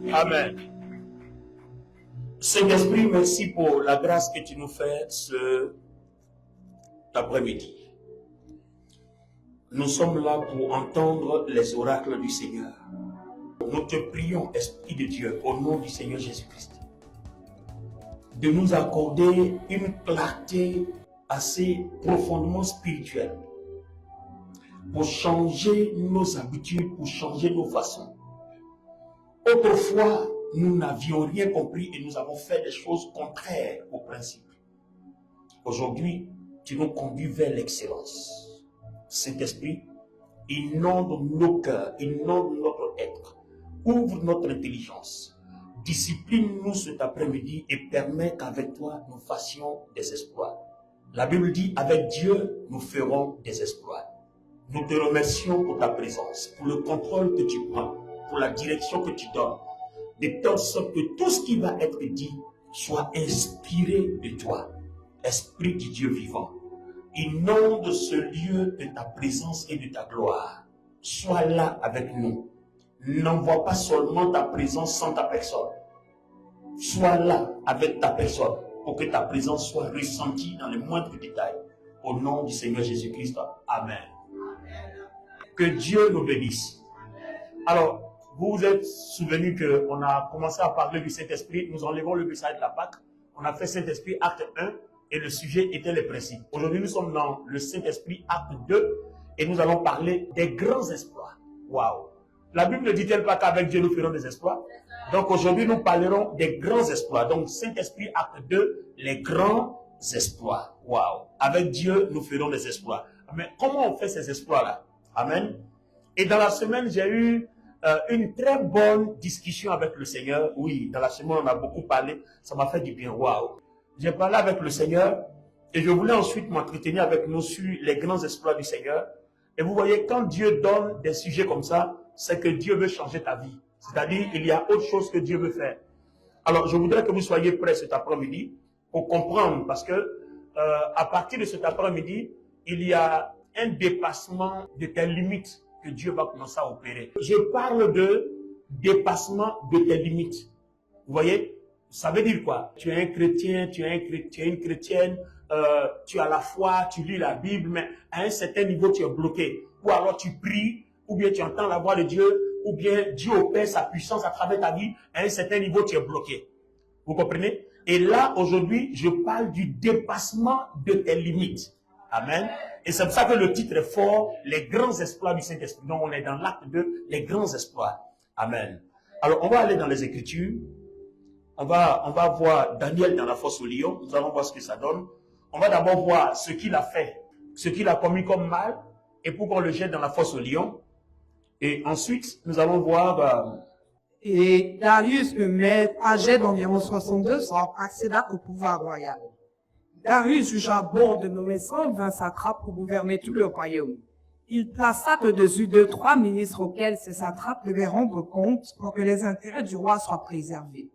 Amen. Saint-Esprit, merci pour la grâce que tu nous fais cet après-midi. Nous sommes là pour entendre les oracles du Seigneur. Nous te prions, Esprit de Dieu, au nom du Seigneur Jésus-Christ, de nous accorder une clarté assez profondément spirituelle pour changer nos habitudes, pour changer nos façons. Autrefois, nous n'avions rien compris et nous avons fait des choses contraires aux principes. Aujourd'hui, tu nous conduis vers l'excellence. Saint-Esprit, inonde nos cœurs, inonde notre être, ouvre notre intelligence, discipline-nous cet après-midi et permets qu'avec toi, nous fassions des exploits. La Bible dit, avec Dieu, nous ferons des exploits. Nous te remercions pour ta présence, pour le contrôle que tu prends, pour la direction que tu donnes, de telle sorte que tout ce qui va être dit soit inspiré de toi, Esprit du Dieu vivant. Inonde ce lieu de ta présence et de ta gloire. Sois là avec nous. N'envoie pas seulement ta présence sans ta personne. Sois là avec ta personne pour que ta présence soit ressentie dans les moindres détails. Au nom du Seigneur Jésus-Christ. Amen. Que Dieu nous bénisse. Alors, vous vous êtes souvenu qu'on a commencé à parler du Saint-Esprit. Nous enlevons le message de la Pâque. On a fait Saint-Esprit acte 1 et le sujet était les principes. Aujourd'hui, nous sommes dans le Saint-Esprit acte 2 et nous allons parler des grands exploits. Waouh! La Bible ne dit-elle pas qu'avec Dieu nous ferons des exploits? Donc aujourd'hui, nous parlerons des grands exploits. Donc Saint-Esprit acte 2, les grands exploits. Waouh! Avec Dieu, nous ferons des exploits. Mais comment on fait ces exploits-là? Amen. Et dans la semaine, j'ai eu une très bonne discussion avec le Seigneur. Oui, dans la semaine, on a beaucoup parlé. Ça m'a fait du bien. Waouh! J'ai parlé avec le Seigneur et je voulais ensuite m'entretenir avec nous sur les grands exploits du Seigneur. Et vous voyez, quand Dieu donne des sujets comme ça, c'est que Dieu veut changer ta vie. C'est-à-dire, il y a autre chose que Dieu veut faire. Alors, je voudrais que vous soyez prêts cet après-midi pour comprendre, parce que à partir de cet après-midi, il y a un dépassement de tes limites que Dieu va commencer à opérer. Je parle de dépassement de tes limites. Vous voyez? Ça veut dire quoi? Tu es un chrétien, tu es une chrétienne, tu as la foi, tu lis la Bible, mais à un certain niveau, tu es bloqué. Ou alors tu pries, ou bien tu entends la voix de Dieu, ou bien Dieu opère sa puissance à travers ta vie, à un certain niveau, tu es bloqué. Vous comprenez? Et là, aujourd'hui, je parle du dépassement de tes limites. Amen. Et c'est pour ça que le titre est fort, les grands exploits du Saint-Esprit. Donc, on est dans l'acte 2, les grands exploits. Amen. Alors, on va aller dans les Écritures. On va voir Daniel dans la fosse au lion. Nous allons voir ce que ça donne. On va d'abord voir ce qu'il a fait, ce qu'il a commis comme mal, et pourquoi on le jette dans la fosse au lion. Et ensuite, nous allons voir... Et Darius, le maître, âgé d'environ 62 ans, accéda au pouvoir royal. Darius jugea bon de nommer 120 satrapes pour gouverner tout le royaume. Il plaça au-dessus de 3 ministres auxquels ces satrapes devaient rendre compte pour que les intérêts du roi soient préservés.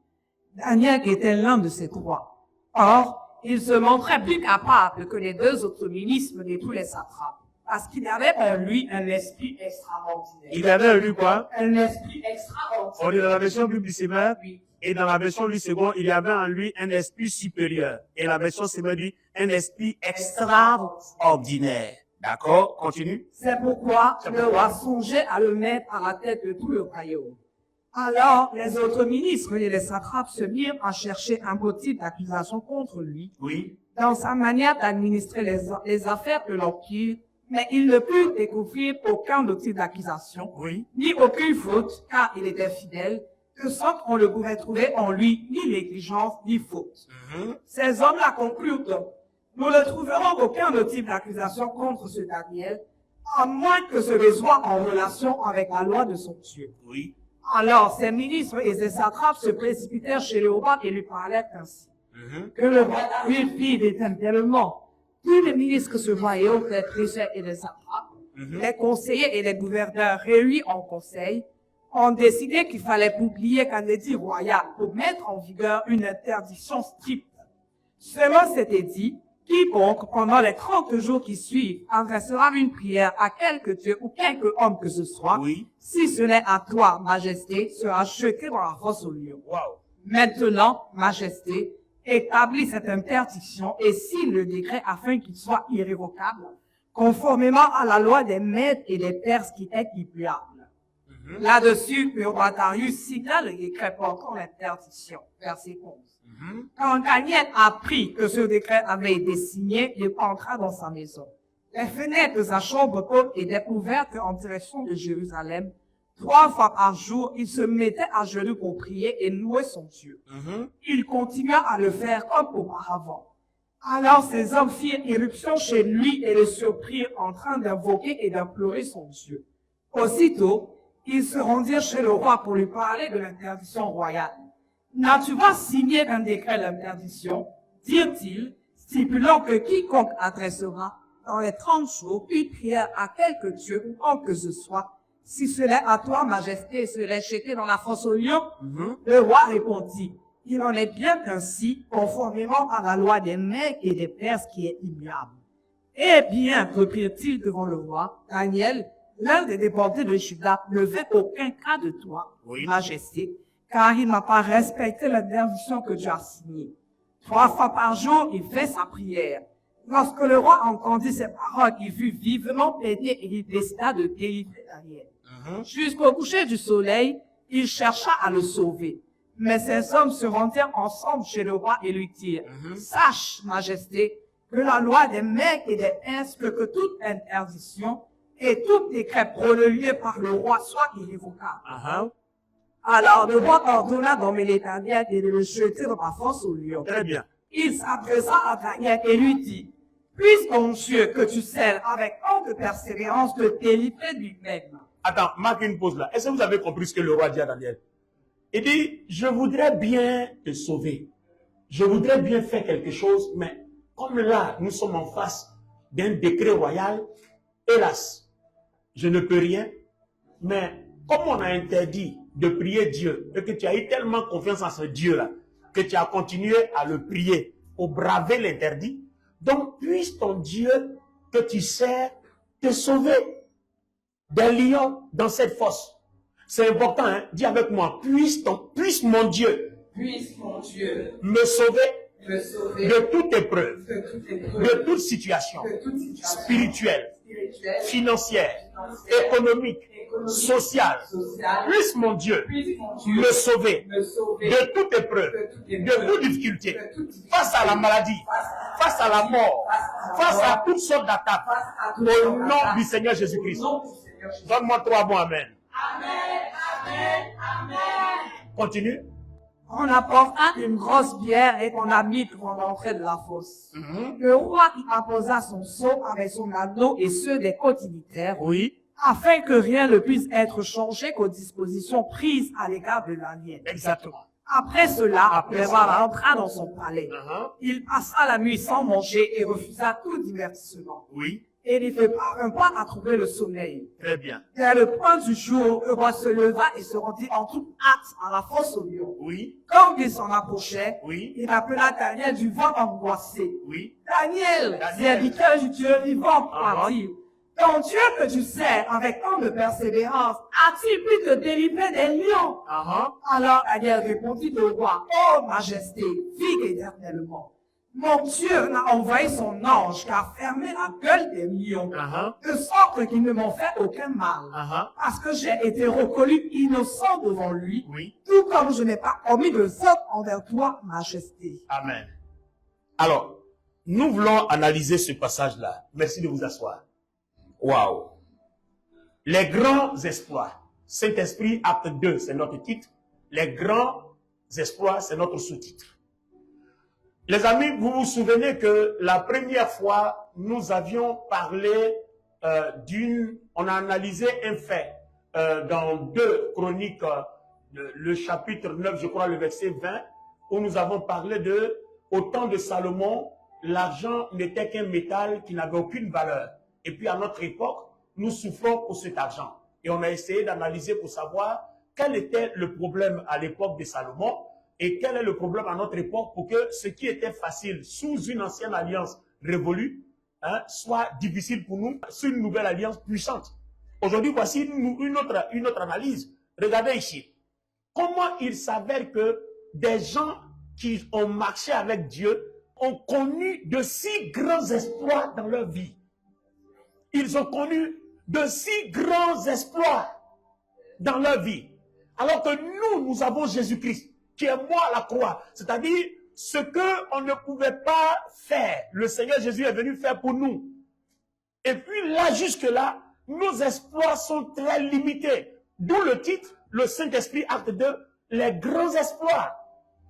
Daniel était l'un de ces 3. Or, il se montrait plus capable que les 2 autres ministres de tous les satrapes, parce qu'il avait en lui un esprit extraordinaire. Il avait en lui quoi? Un esprit extraordinaire. On est dans la version Bible du Sémère. Oui. Et dans la version Louis II, il y avait en lui un esprit supérieur. Et la version Sémère dit un esprit extraordinaire. D'accord? Continue. C'est pourquoi le roi songeait à le mettre à la tête de tout le royaume. Alors, les autres ministres et les satrapes se mirent à chercher un motif d'accusation contre lui, Oui. dans sa manière d'administrer les affaires de l'Empire, mais il ne put découvrir aucun motif d'accusation, Oui. ni aucune faute, car il était fidèle, de sorte qu'on ne pouvait trouver en lui ni négligence, ni faute. Ces hommes-là conclurent donc, nous ne trouverons aucun motif d'accusation contre ce Daniel, à moins que ce soit en relation avec la loi de son Dieu. Oui. Alors, ces ministres et ces satrapes se précipitèrent chez le roi et lui parlèrent ainsi. Que le roi lui fit éternellement. Tous les ministres se voyaient, les prêcheurs et les satrapes, les conseillers et les gouverneurs réunis en conseil, ont décidé qu'il fallait publier un édit royal pour mettre en vigueur une interdiction stricte. Selon cet édit, Quiconque, pendant les 30 jours qui suivent, adressera une prière à quelque Dieu ou quelque homme que ce soit, Oui. si ce n'est à toi, Majesté, sera jeté dans la fosse au lion. Wow. Maintenant, Majesté, établis cette interdiction et signe le décret afin qu'il soit irrévocable, conformément à la loi des Mèdes et des Perses qui est immuable. Là-dessus, le roi Darius cita le décret portant l'interdiction. Verset 11. Quand Daniel apprit que ce décret avait été signé, il entra dans sa maison. Les fenêtres de sa chambre haute étaient ouvertes en direction de Jérusalem. 3 fois par jour, il se mettait à genoux pour prier et louer son Dieu. Il continua à le faire comme auparavant. Alors ces hommes firent irruption chez lui et le surprirent en train d'invoquer et d'implorer son Dieu. Aussitôt, ils se rendirent chez le roi pour lui parler de l'interdiction royale. N'as-tu pas signé un décret d'interdiction, dirent-ils, stipulant que quiconque adressera dans les 30 jours une prière à quelque Dieu ou homme que ce soit, si ce n'est à toi, Majesté, serait jeté dans la fosse au lion? Le roi répondit, il en est bien ainsi, conformément à la loi des Mèdes et des Perses qui est immuable. Eh bien, reprirent-ils devant le roi, Daniel, l'un des déportés de Juda ne fait aucun cas de toi, Oui. Majesté, car il n'a pas respecté l'interdiction que tu as signée. 3 fois par jour, il fait sa prière. Lorsque le roi entendit ces paroles, il fut vivement pété et il décida de délivrer Daniel. Jusqu'au coucher du soleil, il chercha à le sauver. Mais ces hommes se rendirent ensemble chez le roi et lui dirent, sache, Majesté, que la loi des Mèdes et des Perses veut que toute interdiction et tout décret promulgué par le roi soit irrévocable. Alors le roi ordonna d'emmener Daniel et de le jeter dans la fosse au lion. Très bien. Il s'adressa à Daniel et lui dit, puisse ton Dieu que tu sers avec tant de persévérance te délivrer lui-même. Attends, marque une pause là. Est-ce que vous avez compris ce que le roi dit à Daniel? Il dit, je voudrais bien te sauver. Je voudrais bien faire quelque chose, mais comme là, nous sommes en face d'un décret royal, hélas, je ne peux rien. Mais comme on a interdit de prier Dieu, et que tu as eu tellement confiance en ce Dieu-là, que tu as continué à le prier pour braver l'interdit, donc puisse ton Dieu que tu sers te sauver des lions dans cette fosse. C'est important, hein? Dis avec moi, puisse mon Dieu Puisse mon Dieu me sauver me sauver de toute épreuve, de toute épreuve, de toute situation de toute situation spirituelle, spirituelle, financière, financière, économique, économique, sociale. sociale. Puisse mon Dieu Puisse mon Dieu me sauver me sauver de toute épreuve, de toute difficulté, de toute difficulté, face à la maladie, face à la mort, face à toutes sortes d'attaques. face à toutes Au sortes nom d'attaques. du Seigneur Au Jésus-Christ. nom du Seigneur Jésus. Donne-moi 3 bons amen. Amen, amen, amen. Continue. On apporta une grosse bière et qu'on a mis devant l'entrée de la fosse. Le roi y apposa son sceau avec son anneau et ceux des co-dignitaires, Oui. afin que rien ne puisse être changé qu'aux dispositions prises à l'égard de Daniel. Exactement. Après cela, le roi rentra dans son palais. Uh-huh. Il passa la nuit sans manger et refusa tout divertissement. Oui. Et il ne fait pas un pas à trouver le sommeil. Très bien. Dès le point du jour, le roi se leva et se rendit en toute hâte à la fosse au lion. Oui. Quand il s'en approchait, Oui. il appela Daniel du vent angoissé. Oui. Daniel, Daniel. serviteur du Dieu vivant, Ah. partit. Ton Dieu que tu sers avec tant de persévérance, a-t-il pu te délivrer des lions? Alors Daniel répondit au roi, ô majesté, vive éternellement. Mon Dieu n'a envoyé son ange qu'à fermer la gueule des lions, de sorte qu'ils ne m'ont fait aucun mal, parce que j'ai été reconnu innocent devant lui, Oui. tout comme je n'ai pas commis de faute envers toi, majesté. Amen. Alors, nous voulons analyser ce passage-là. Merci de vous asseoir. Waouh. Les grands exploits. Saint-Esprit, acte 2, c'est notre titre. Les grands exploits, c'est notre sous-titre. Les amis, vous vous souvenez que la première fois, nous avions parlé on a analysé un fait dans 2 Chroniques, le chapitre 9, je crois, le verset 20, où nous avons parlé de, au temps de Salomon, l'argent n'était qu'un métal qui n'avait aucune valeur. Et puis à notre époque, nous souffrons pour cet argent. Et on a essayé d'analyser pour savoir quel était le problème à l'époque de Salomon et quel est le problème à notre époque pour que ce qui était facile sous une ancienne alliance révolue, hein, soit difficile pour nous, c'est une nouvelle alliance puissante. Aujourd'hui, voici une autre analyse. Regardez ici. Comment il s'avère que des gens qui ont marché avec Dieu ont connu de si grands exploits dans leur vie. Ils ont connu de si grands exploits dans leur vie. Alors que nous avons Jésus-Christ, qui est mort à la croix. C'est-à-dire, ce qu'on ne pouvait pas faire, le Seigneur Jésus est venu faire pour nous. Et puis là, jusque-là, nos exploits sont très limités. D'où le titre, le Saint-Esprit, acte 2, les grands exploits.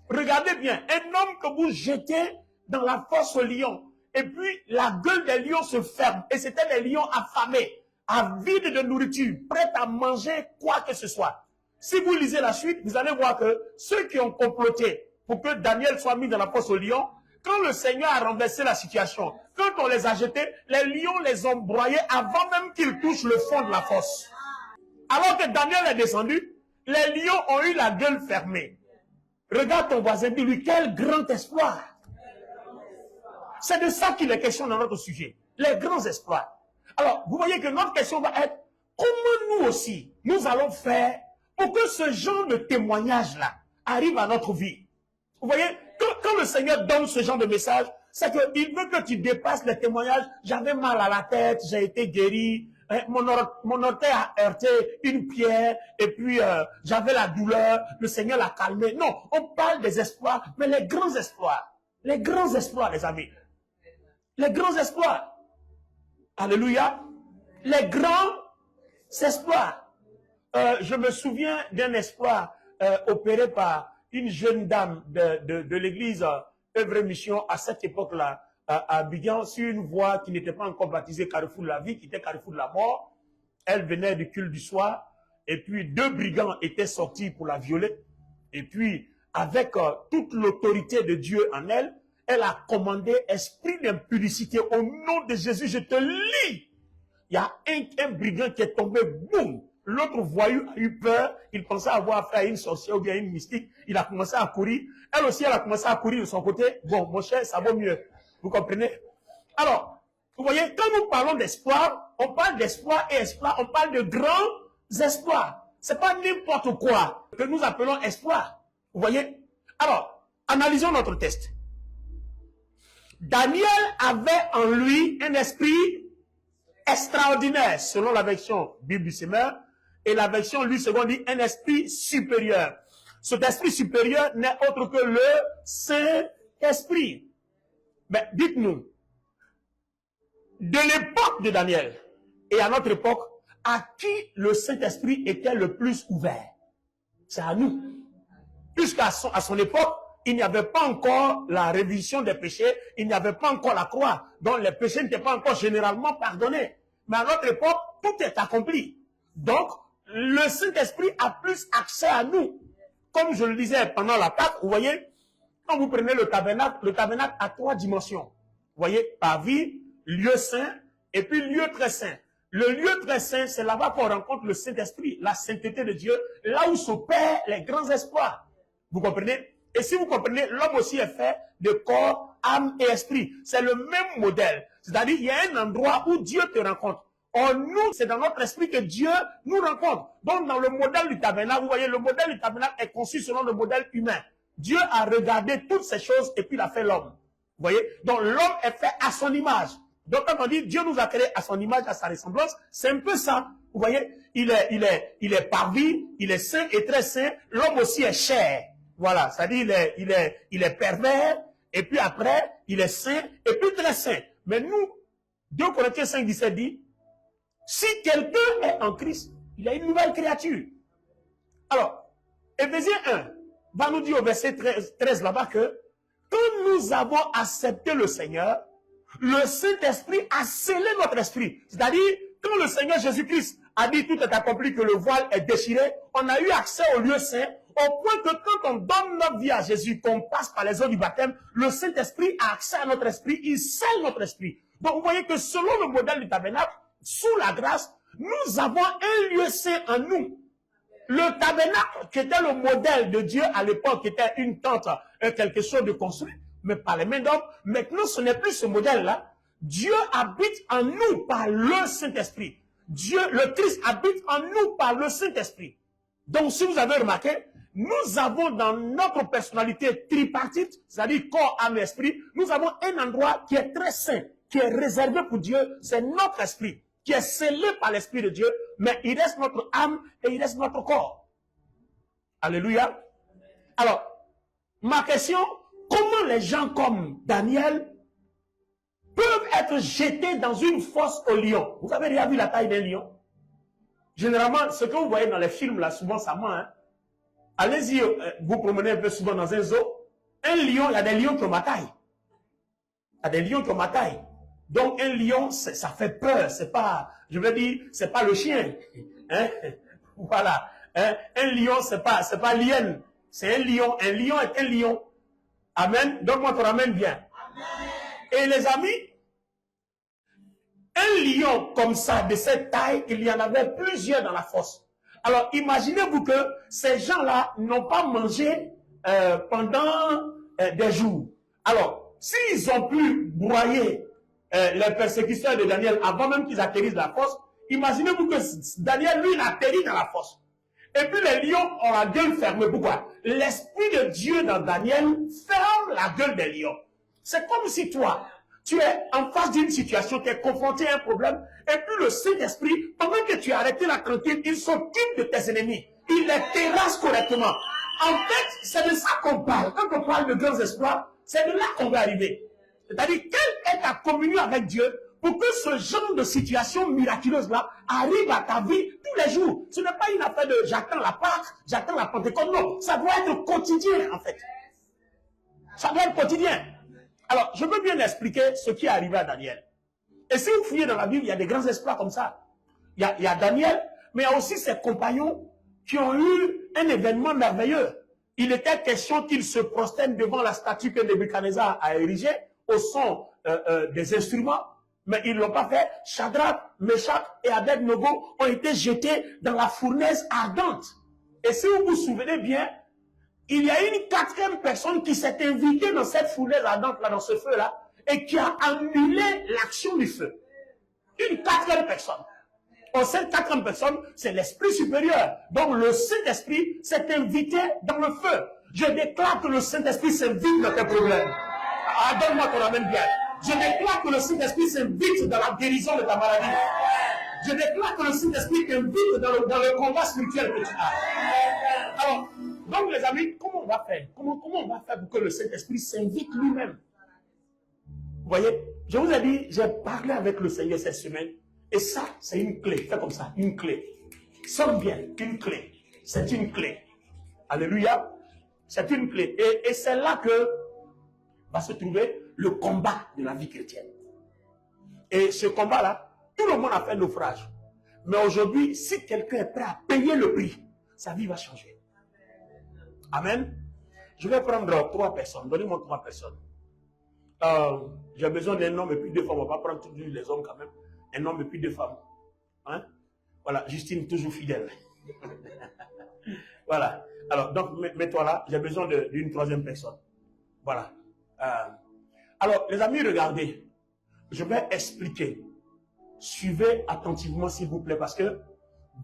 Regardez bien, un homme que vous jetez dans la fosse aux lions, et puis la gueule des lions se ferme, et c'était des lions affamés, avides de nourriture, prêts à manger quoi que ce soit. Si vous lisez la suite, vous allez voir que ceux qui ont comploté pour que Daniel soit mis dans la fosse aux lions, quand le Seigneur a renversé la situation, quand on les a jetés, les lions les ont broyés avant même qu'ils touchent le fond de la fosse. Alors que Daniel est descendu, les lions ont eu la gueule fermée. Regarde ton voisin, dis-lui, quel grand espoir. C'est de ça qu'il est question dans notre sujet. Les grands exploits. Alors, vous voyez que notre question va être, comment nous aussi, nous allons faire pour que ce genre de témoignage-là arrive à notre vie. Vous voyez, quand le Seigneur donne ce genre de message, c'est qu'il veut que tu dépasses les témoignages. J'avais mal à la tête, j'ai été guéri, mon orteil a heurté une pierre, et puis j'avais la douleur, le Seigneur l'a calmé. Non, on parle des espoirs, mais les grands espoirs. Les grands espoirs, les amis. Les grands espoirs. Alléluia. Les grands espoirs. Je me souviens d'un espoir opéré par une jeune dame de l'église Œuvre et Mission à cette époque-là, à Abidjan, sur une voie qui n'était pas encore baptisée Carrefour de la vie, qui était Carrefour de la mort. Elle venait du culte du soir, et puis 2 brigands étaient sortis pour la violer. Et puis, avec toute l'autorité de Dieu en elle, elle a commandé, esprit d'impudicité, au nom de Jésus, je te lis. Il y a un brigand qui est tombé, boum. L'autre voyou a eu peur, il pensait avoir affaire à une sorcière ou bien à une mystique, il a commencé à courir. Elle aussi, elle a commencé à courir de son côté. Bon, mon cher, ça vaut mieux. Vous comprenez? Alors, vous voyez, quand nous parlons d'espoir, on parle d'espoir et espoir, on parle de grands espoirs. C'est pas n'importe quoi que nous appelons espoir. Vous voyez? Alors, analysons notre test. Daniel avait en lui un esprit extraordinaire, selon la version Bible du Semeur, et la version lui seconde dit un esprit supérieur. Cet esprit supérieur n'est autre que le Saint-Esprit. Mais dites-nous, de l'époque de Daniel et à notre époque, à qui le Saint-Esprit était le plus ouvert? C'est à nous. Puisqu'à son époque, il n'y avait pas encore la révision des péchés, il n'y avait pas encore la croix, donc les péchés n'étaient pas encore généralement pardonnés. Mais à notre époque, tout est accompli. Donc, le Saint-Esprit a plus accès à nous. Comme je le disais pendant la Pâque, vous voyez, quand vous prenez le tabernacle a 3 dimensions. Vous voyez, parvis, lieu saint, et puis lieu très saint. Le lieu très saint, c'est là-bas qu'on rencontre le Saint-Esprit, la sainteté de Dieu, là où s'opèrent les grands espoirs. Vous comprenez? Et si vous comprenez, l'homme aussi est fait de corps, âme et esprit. C'est le même modèle. C'est-à-dire, il y a un endroit où Dieu te rencontre. Or, nous, c'est dans notre esprit que Dieu nous rencontre. Donc, dans le modèle du tabernacle, vous voyez, le modèle du tabernacle est conçu selon le modèle humain. Dieu a regardé toutes ces choses et puis il a fait l'homme. Vous voyez? Donc, l'homme est fait à son image. Donc, quand on dit Dieu nous a créé à son image, à sa ressemblance, c'est un peu ça. Vous voyez? Il est parvis, il est saint et très saint. L'homme aussi est chair. Voilà. C'est-à-dire, il est pervers, et puis après, il est saint, et puis très saint. Mais nous, 2 Corinthiens 5, 17 dit, si quelqu'un est en Christ, il a une nouvelle créature. Alors, Éphésiens 1 va nous dire au verset 13 là-bas que quand nous avons accepté le Seigneur, le Saint-Esprit a scellé notre esprit. C'est-à-dire, quand le Seigneur Jésus-Christ a dit tout est accompli, que le voile est déchiré, on a eu accès au lieu saint, au point que quand on donne notre vie à Jésus, qu'on passe par les eaux du baptême, le Saint-Esprit a accès à notre esprit, il scelle notre esprit. Donc vous voyez que selon le modèle du tabernacle, sous la grâce, nous avons un lieu saint en nous. Le tabernacle, qui était le modèle de Dieu à l'époque, qui était une tente, quelque chose de construit, mais par les mains d'hommes. Maintenant, ce n'est plus ce modèle-là. Dieu habite en nous par le Saint-Esprit. Dieu, le Christ, habite en nous par le Saint-Esprit. Donc, si vous avez remarqué, nous avons dans notre personnalité tripartite, c'est-à-dire corps, âme, esprit, nous avons un endroit qui est très saint, qui est réservé pour Dieu, c'est notre esprit, qui est scellé par l'Esprit de Dieu, mais il reste notre âme et il reste notre corps. Alléluia. Alors, ma question, comment les gens comme Daniel peuvent être jetés dans une fosse au lion? Vous avez déjà vu la taille d'un lion? Généralement, ce que vous voyez dans les films, là, souvent, ça ment. Hein? Allez-y, vous promenez un peu souvent dans un zoo. Un lion, il y a des lions qui ont ma taille. Il y a des lions qui ont ma taille. Donc, un lion, ça fait peur. C'est pas, je veux dire, c'est pas le chien. Hein? Voilà. Hein? Un lion, c'est pas l'hyène. C'est un lion. Un lion est un lion. Amen. Donne-moi ton amen bien. Amen. Et les amis, un lion comme ça, de cette taille, il y en avait plusieurs dans la fosse. Alors, imaginez-vous que ces gens-là n'ont pas mangé pendant des jours. Alors, s'ils ont pu broyer les persécuteurs de Daniel avant même qu'ils atterrissent dans la fosse, imaginez-vous que Daniel, lui, il atterrit dans la fosse. Et puis les lions ont la gueule fermée. Pourquoi? L'Esprit de Dieu dans Daniel ferme la gueule des lions. C'est comme si toi, tu es en face d'une situation, tu es confronté à un problème, et puis le Saint-Esprit, pendant que tu as arrêté la cantine, il s'occupe de tes ennemis. Il les terrasse correctement. En fait, c'est de ça qu'on parle. Quand on parle de grands espoirs, c'est de là qu'on va arriver. C'est-à-dire, quelle est ta communion avec Dieu pour que ce genre de situation miraculeuse-là arrive à ta vie tous les jours? Ce n'est pas une affaire de j'attends la Pâque, j'attends la Pentecôte. Non, ça doit être quotidien, en fait. Ça doit être quotidien. Alors, je veux bien expliquer ce qui est arrivé à Daniel. Et si vous fouillez dans la Bible, il y a des grands exploits comme ça. Il y a Daniel, mais il y a aussi ses compagnons qui ont eu un événement merveilleux. Il était question qu'ils se prosternent devant la statue que Nebuchadnezzar a érigée au son des instruments, mais ils ne l'ont pas fait. Shadrach, Meshach et Abed-Nego ont été jetés dans la fournaise ardente. Et si vous vous souvenez bien, il y a une quatrième personne qui s'est invitée dans cette fournaise ardente, là, dans ce feu-là, et qui a annulé l'action du feu. Une quatrième personne. Or, cette quatrième personne, c'est l'Esprit supérieur. Donc, le Saint-Esprit s'est invité dans le feu. Je déclare que le Saint-Esprit s'invite dans tes problèmes. Ah, donne-moi ton amen bien. Je déclare que le Saint-Esprit s'invite dans la guérison de ta maladie. Je déclare que le Saint-Esprit t'invite dans le combat spirituel que tu as. Alors, donc les amis, comment on va faire? Comment on va faire pour que le Saint-Esprit s'invite lui-même? Vous voyez, je vous ai dit, j'ai parlé avec le Seigneur cette semaine, et ça, c'est une clé. Fais comme ça, une clé. Sonne bien, une clé. C'est une clé. Alléluia. C'est une clé. Et c'est là que va se trouver le combat de la vie chrétienne. Et ce combat-là, tout le monde a fait naufrage. Mais aujourd'hui, si quelqu'un est prêt à payer le prix, sa vie va changer. Amen. Je vais prendre 3 personnes. Donnez-moi 3 personnes. J'ai besoin d'un homme et puis 2 femmes. On va pas prendre tous les hommes quand même. Un homme et puis 2 femmes. Hein? Voilà, Justine, toujours fidèle. Voilà. Alors, donc, mets-toi là. J'ai besoin d'une 3e personne. Voilà. Alors, les amis, regardez. Je vais expliquer. Suivez attentivement, s'il vous plaît, parce que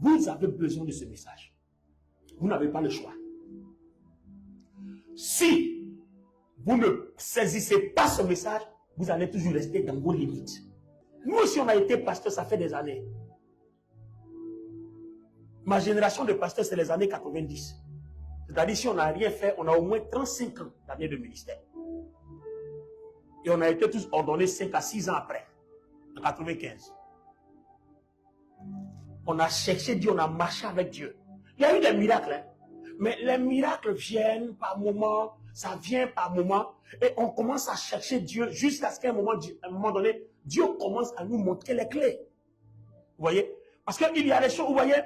vous avez besoin de ce message. Vous n'avez pas le choix. Si vous ne saisissez pas ce message, vous allez toujours rester dans vos limites. Nous aussi, on a été pasteurs, ça fait des années. Ma génération de pasteurs, c'est les années 90. C'est-à-dire, si on n'a rien fait, on a au moins 35 ans d'années de ministère. Et on a été tous ordonnés 5 à 6 ans après, en 95. On a cherché Dieu, on a marché avec Dieu. Il y a eu des miracles, hein? Mais les miracles viennent par moment, ça vient par moment, et on commence à chercher Dieu jusqu'à ce qu'à un moment donné, Dieu commence à nous montrer les clés. Vous voyez? Parce qu'il y a des choses, vous voyez,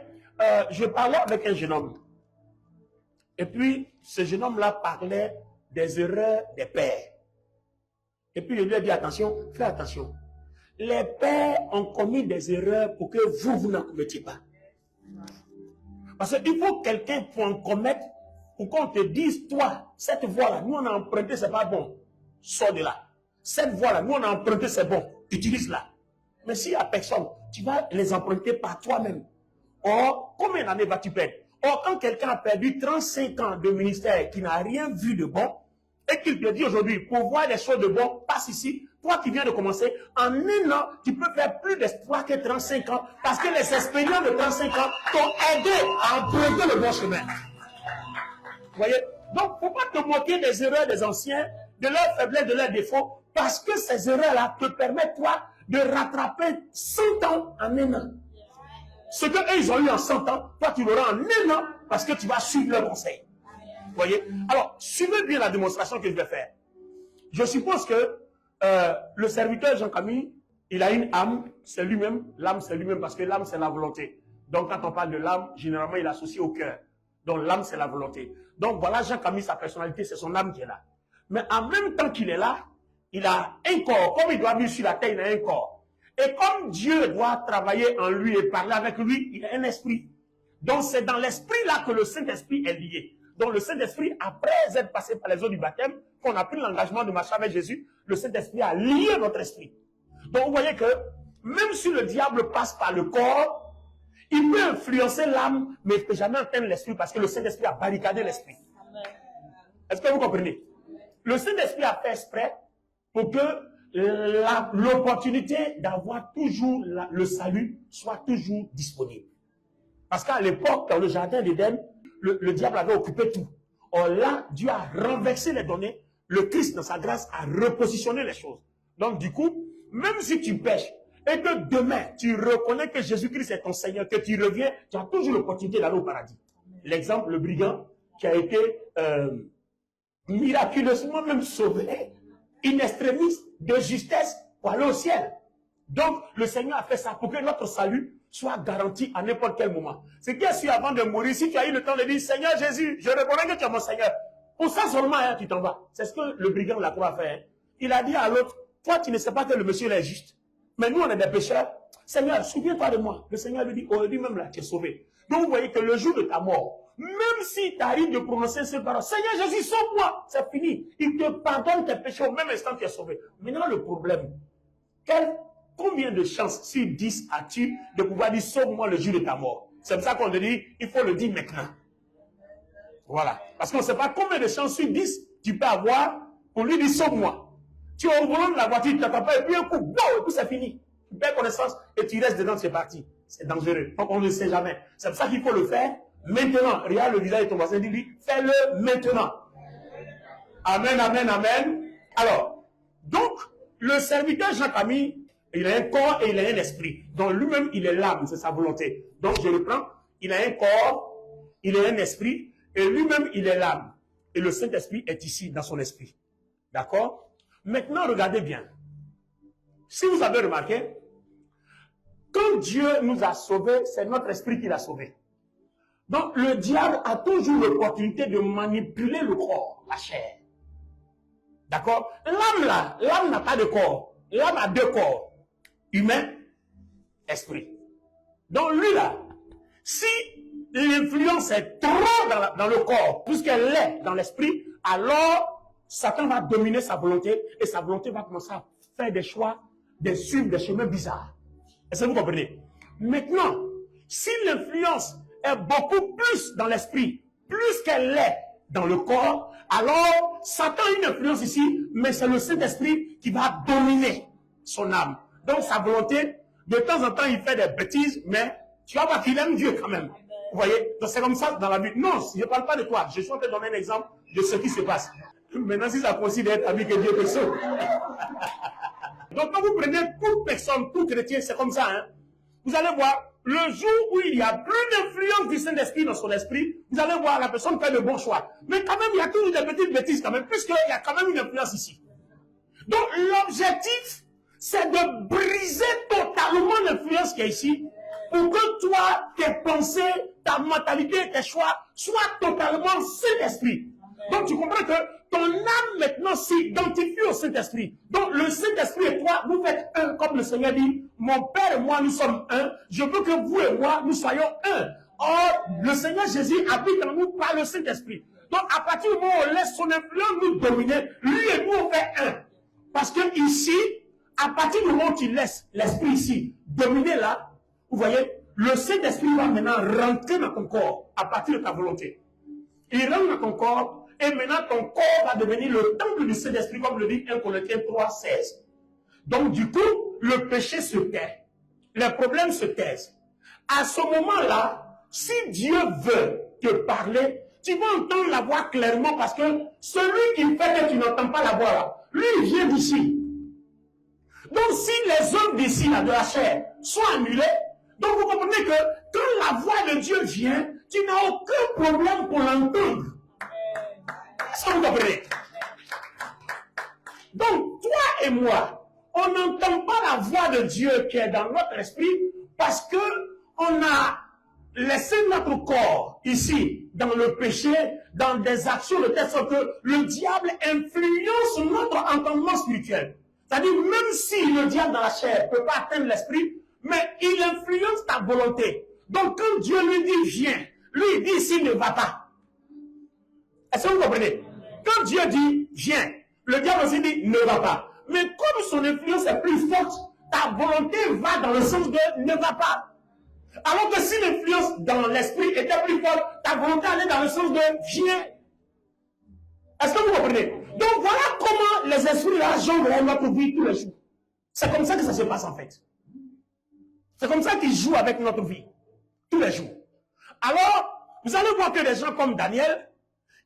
je parlais avec un jeune homme. Et puis, ce jeune homme-là parlait des erreurs des pères. Et puis, je lui ai dit, attention, fais attention. Les pères ont commis des erreurs pour que vous n'en commettiez pas. Parce qu'il faut quelqu'un pour en commettre, pour qu'on te dise, toi, cette voie-là, nous on a emprunté, c'est pas bon. sors de là. Cette voie-là, nous on a emprunté, c'est bon, utilise-la. Mais s'il n'y a personne, tu vas les emprunter par toi-même. Or, combien d'années vas-tu perdre? Or, quand quelqu'un a perdu 35 ans de ministère qui n'a rien vu de bon, et qu'il te dit aujourd'hui, pour voir des choses de bon, passe ici, toi qui viens de commencer, en un an, tu peux faire plus d'espoir que 35 ans, parce que les expériences de 35 ans t'ont aidé à emprunter le bon chemin. Vous voyez? Donc, il ne faut pas te moquer des erreurs des anciens, de leurs faiblesses, de leurs défauts, parce que ces erreurs-là te permettent, toi, de rattraper 100 ans en un an. Ce qu'eux, ils ont eu en 100 ans, toi, tu l'auras en un an, parce que tu vas suivre leurs conseils. Vous voyez? Alors, suivez bien la démonstration que je vais faire. Je suppose que le serviteur Jean-Camille, il a une âme, c'est lui-même. L'âme, c'est lui-même, parce que l'âme, c'est la volonté. Donc, quand on parle de l'âme, généralement, il associe au cœur. Donc, l'âme, c'est la volonté. Donc, voilà, Jean-Camille, sa personnalité, c'est son âme qui est là. Mais en même temps qu'il est là, il a un corps. Comme il doit vivre sur la terre, il a un corps. Et comme Dieu doit travailler en lui et parler avec lui, il a un esprit. Donc, c'est dans l'esprit-là que le Saint-Esprit est lié. Donc, le Saint-Esprit, après être passé par les eaux du baptême, qu'on a pris l'engagement de marcher avec Jésus, le Saint-Esprit a lié notre esprit. Donc, vous voyez que, même si le diable passe par le corps, il peut influencer l'âme, mais il ne peut jamais atteindre l'esprit parce que le Saint-Esprit a barricadé l'esprit. Est-ce que vous comprenez? Le Saint-Esprit a fait exprès pour que l'opportunité d'avoir toujours le salut soit toujours disponible. Parce qu'à l'époque, dans le jardin d'Éden, le diable avait occupé tout. Or là, Dieu a renversé les données. Le Christ, dans sa grâce, a repositionné les choses. Donc du coup, même si tu pêches, et que demain, tu reconnais que Jésus-Christ est ton Seigneur, que tu reviens, tu as toujours l'opportunité d'aller au paradis. L'exemple, le brigand qui a été miraculeusement même sauvé, in extremis, de justesse, pour aller au ciel. Donc, le Seigneur a fait ça pour que notre salut soit garanti à n'importe quel moment. Ce qui est sûr avant de mourir, si tu as eu le temps de dire, Seigneur Jésus, je reconnais que tu es mon Seigneur. Pour ça seulement, hein, tu t'en vas. C'est ce que le brigand de la croix a fait. Hein. Il a dit à l'autre, toi, tu ne sais pas que le monsieur est juste. Mais nous, on est des pécheurs. Seigneur, souviens-toi de moi. Le Seigneur lui dit, oh, lui-même là, tu es sauvé. Donc, vous voyez que le jour de ta mort, même si tu arrives de prononcer ces paroles, Seigneur Jésus, sauve-moi, c'est fini. Il te pardonne tes péchés au même instant que tu es sauvé. Maintenant, le problème, combien de chances sur 10 as-tu de pouvoir dire sauve-moi le jour de ta mort? C'est pour ça qu'on te dit, il faut le dire maintenant. Voilà. Parce qu'on ne sait pas combien de chances sur 10 tu peux avoir pour lui dire sauve-moi. Tu es au volant de la voiture, tu t'attends pas, et puis un coup, wow, et puis c'est fini. Tu perds connaissance et tu restes dedans, c'est parti. C'est dangereux. Donc on ne sait jamais. C'est pour ça qu'il faut le faire maintenant. Regarde le visage de ton voisin, dis-lui, fais-le maintenant. Amen, amen, amen. Alors, donc, le serviteur Jean-Camille, il a un corps et il a un esprit. Donc lui-même, il est l'âme, c'est sa volonté. Donc je reprends, il a un corps, il a un esprit, et lui-même, il est l'âme. Et le Saint-Esprit est ici, dans son esprit. D'accord? Maintenant, regardez bien. Si vous avez remarqué, quand Dieu nous a sauvés, c'est notre esprit qui l'a sauvé. Donc le diable a toujours l'opportunité de manipuler le corps, la chair. D'accord? L'âme là, l'âme n'a pas de corps. L'âme a deux corps. Humain, esprit. Donc lui là, si l'influence est trop dans le corps, puisqu'elle est dans l'esprit, alors Satan va dominer sa volonté et sa volonté va commencer à faire des choix, de suivre des chemins bizarres. Est-ce que vous comprenez? Maintenant, si l'influence est beaucoup plus dans l'esprit, plus qu'elle l'est dans le corps, alors Satan a une influence ici, mais c'est le Saint-Esprit qui va dominer son âme. Donc sa volonté, de temps en temps, il fait des bêtises, mais tu vas voir qu'il aime Dieu quand même. Vous voyez? Donc c'est comme ça dans la vie. Non, je ne parle pas de toi. Je suis en train de donner un exemple de ce qui se passe. Maintenant, si ça considère être ami que Dieu te sauve. Donc quand vous prenez toute personne, tout chrétien, c'est comme ça. Hein? Vous allez voir, le jour où il y a plus d'influence du Saint-Esprit dans son esprit, vous allez voir la personne fait le bon choix. Mais quand même, il y a toujours des petites bêtises quand même, puisqu'il y a quand même une influence ici. Donc l'objectif, c'est de briser totalement l'influence qui est ici, pour que toi, tes pensées, ta mentalité, tes choix soient totalement Saint-Esprit. Donc tu comprends que ton âme maintenant s'identifie au Saint-Esprit. Donc le Saint-Esprit et toi, vous faites un, comme le Seigneur dit, mon Père et moi, nous sommes un. Je veux que vous et moi, nous soyons un. Or, le Seigneur Jésus habite en nous par le Saint-Esprit. Donc, à partir du moment où on laisse son influence nous dominer, lui et nous, on fait un. Parce que ici, à partir du moment où tu laisses l'esprit ici dominer là, vous voyez, le Saint-Esprit va maintenant rentrer dans ton corps à partir de ta volonté. Il rentre dans ton corps et maintenant ton corps va devenir le temple du Saint-Esprit, comme le dit 1 Corinthiens 3:16. Donc, du coup, le péché se tait. Les problèmes se taisent. À ce moment-là, si Dieu veut te parler, tu vas entendre la voix clairement parce que celui qui fait que tu n'entends pas la voix là, lui, il vient d'ici. Donc, si les hommes d'ici, là, de la chair, sont annulés, donc vous comprenez que quand la voix de Dieu vient, tu n'as aucun problème pour l'entendre. Est-ce que vous comprenez? Donc, toi et moi, on n'entend pas la voix de Dieu qui est dans notre esprit parce que on a laissé notre corps ici, dans le péché, dans des actions de telle sorte que le diable influence notre entendement spirituel. C'est-à-dire, même si le diable dans la chair ne peut pas atteindre l'esprit, mais il influence ta volonté. Donc, quand Dieu lui dit viens, lui il dit ici ne va pas. Est-ce que vous comprenez? Quand Dieu dit viens, le diable aussi dit ne va pas. Mais comme son influence est plus forte, ta volonté va dans le sens de ne va pas. Alors que si l'influence dans l'esprit était plus forte, ta volonté allait dans le sens de viens. Est-ce que vous comprenez? Donc voilà comment les esprits là jonglent dans notre vie tous les jours. C'est comme ça que ça se passe en fait. C'est comme ça qu'ils jouent avec notre vie tous les jours. Alors, vous allez voir que des gens comme Daniel,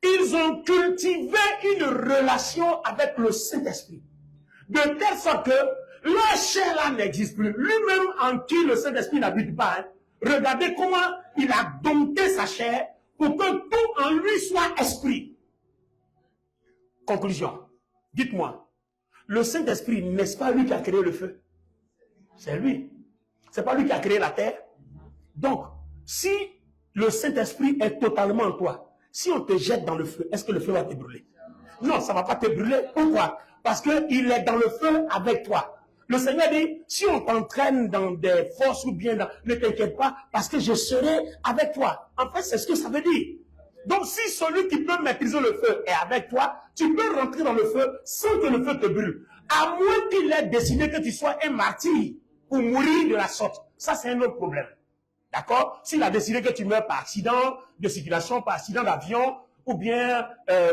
ils ont cultivé une relation avec le Saint-Esprit. De telle sorte que leur chair là n'existe plus. Lui-même en qui le Saint-Esprit n'habite pas. Hein. Regardez comment il a dompté sa chair pour que tout en lui soit esprit. Conclusion. Dites-moi, le Saint-Esprit, n'est-ce pas lui qui a créé le feu? C'est lui. C'est pas lui qui a créé la terre. Donc, si le Saint-Esprit est totalement en toi, si on te jette dans le feu, est-ce que le feu va te brûler? Non, ça ne va pas te brûler. Pourquoi? Parce qu'il est dans le feu avec toi. Le Seigneur dit, si on t'entraîne dans des forces ou bien dans... Ne t'inquiète pas, parce que je serai avec toi. En fait, c'est ce que ça veut dire. Donc, si celui qui peut maîtriser le feu est avec toi, tu peux rentrer dans le feu sans que le feu te brûle. À moins qu'il ait décidé que tu sois un martyr pour mourir de la sorte. Ça, c'est un autre problème. D'accord? S'il a décidé que tu meurs par accident de circulation, par accident d'avion, ou bien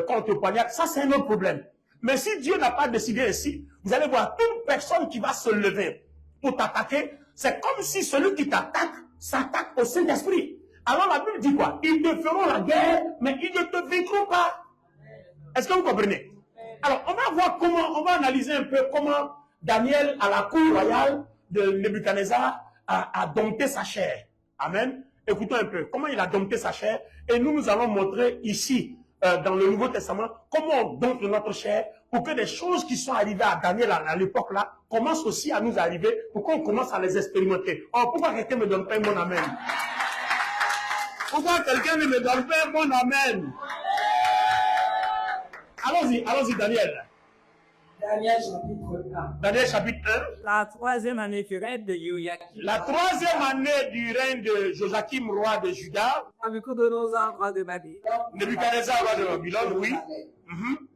quand on te poignarde, ça, c'est un autre problème. Mais si Dieu n'a pas décidé ainsi, vous allez voir toute personne qui va se lever pour t'attaquer, c'est comme si celui qui t'attaque s'attaque au Saint-Esprit. Alors la Bible dit quoi? Ils te feront la guerre, mais ils ne te vaincront pas. Est-ce que vous comprenez? Alors, on va voir comment, on va analyser un peu comment Daniel, à la cour royale de Nebuchadnezzar, a dompté sa chair. Amen. Écoutons un peu comment il a dompté sa chair. Et nous allons montrer ici, dans le Nouveau Testament, comment on dompte notre chair pour que des choses qui sont arrivées à Daniel à l'époque là commencent aussi à nous arriver pour qu'on commence à les expérimenter. Oh, pourquoi quelqu'un ne me donne pas un bon amen? Pourquoi quelqu'un ne me donne pas un bon amen? Allons-y, Daniel. Daniel chapitre 1. Daniel chapitre 1. La troisième année du règne de Joachim. La troisième année du règne de Joachim, roi de Juda. Nabuchodonosor, roi de Babylone. Nebuchadnezzar, roi de Babylone, oui.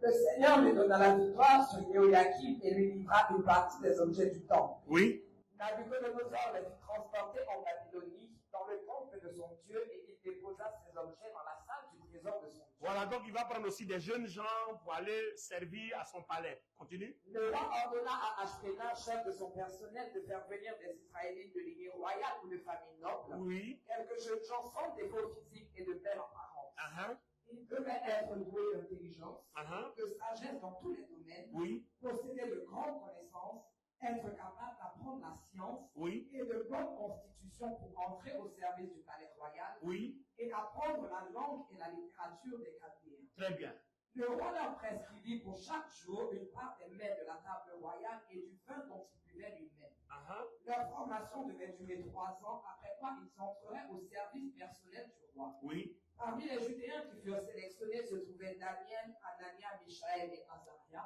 Le Seigneur lui donna la victoire sur Joachim et lui livra une partie des objets du temple. Oui. Nabuchodonosor les fit transporter en Babylonie dans le temple de son Dieu et il déposa ses objets dans la salle du trésor de son Dieu. Voilà, donc il va prendre aussi des jeunes gens pour aller servir à son palais. Continue. Le roi ordonna à Ashpenaz, chef de son personnel, de faire venir des Israélites de lignée royale ou de famille noble, Oui. quelques jeunes gens sans défaut physique et de belle apparence. Ils devaient être doués d'intelligence, de sagesse dans tous les domaines, Oui. posséder de grandes connaissances, être capable d'apprendre la science Oui. et de bonne constitution pour entrer au service du palais royal Oui. et apprendre la langue et la littérature des Chaldéens. Très bien. Le roi leur prescrivit pour chaque jour une part des mets de la table royale et du vin dont il buvait lui-même. Leur formation devait durer 3 ans, après quoi ils entreraient au service personnel du roi. Oui. Parmi les Judéens qui furent sélectionnés se trouvaient Daniel, Anania, Michaël et Azaria.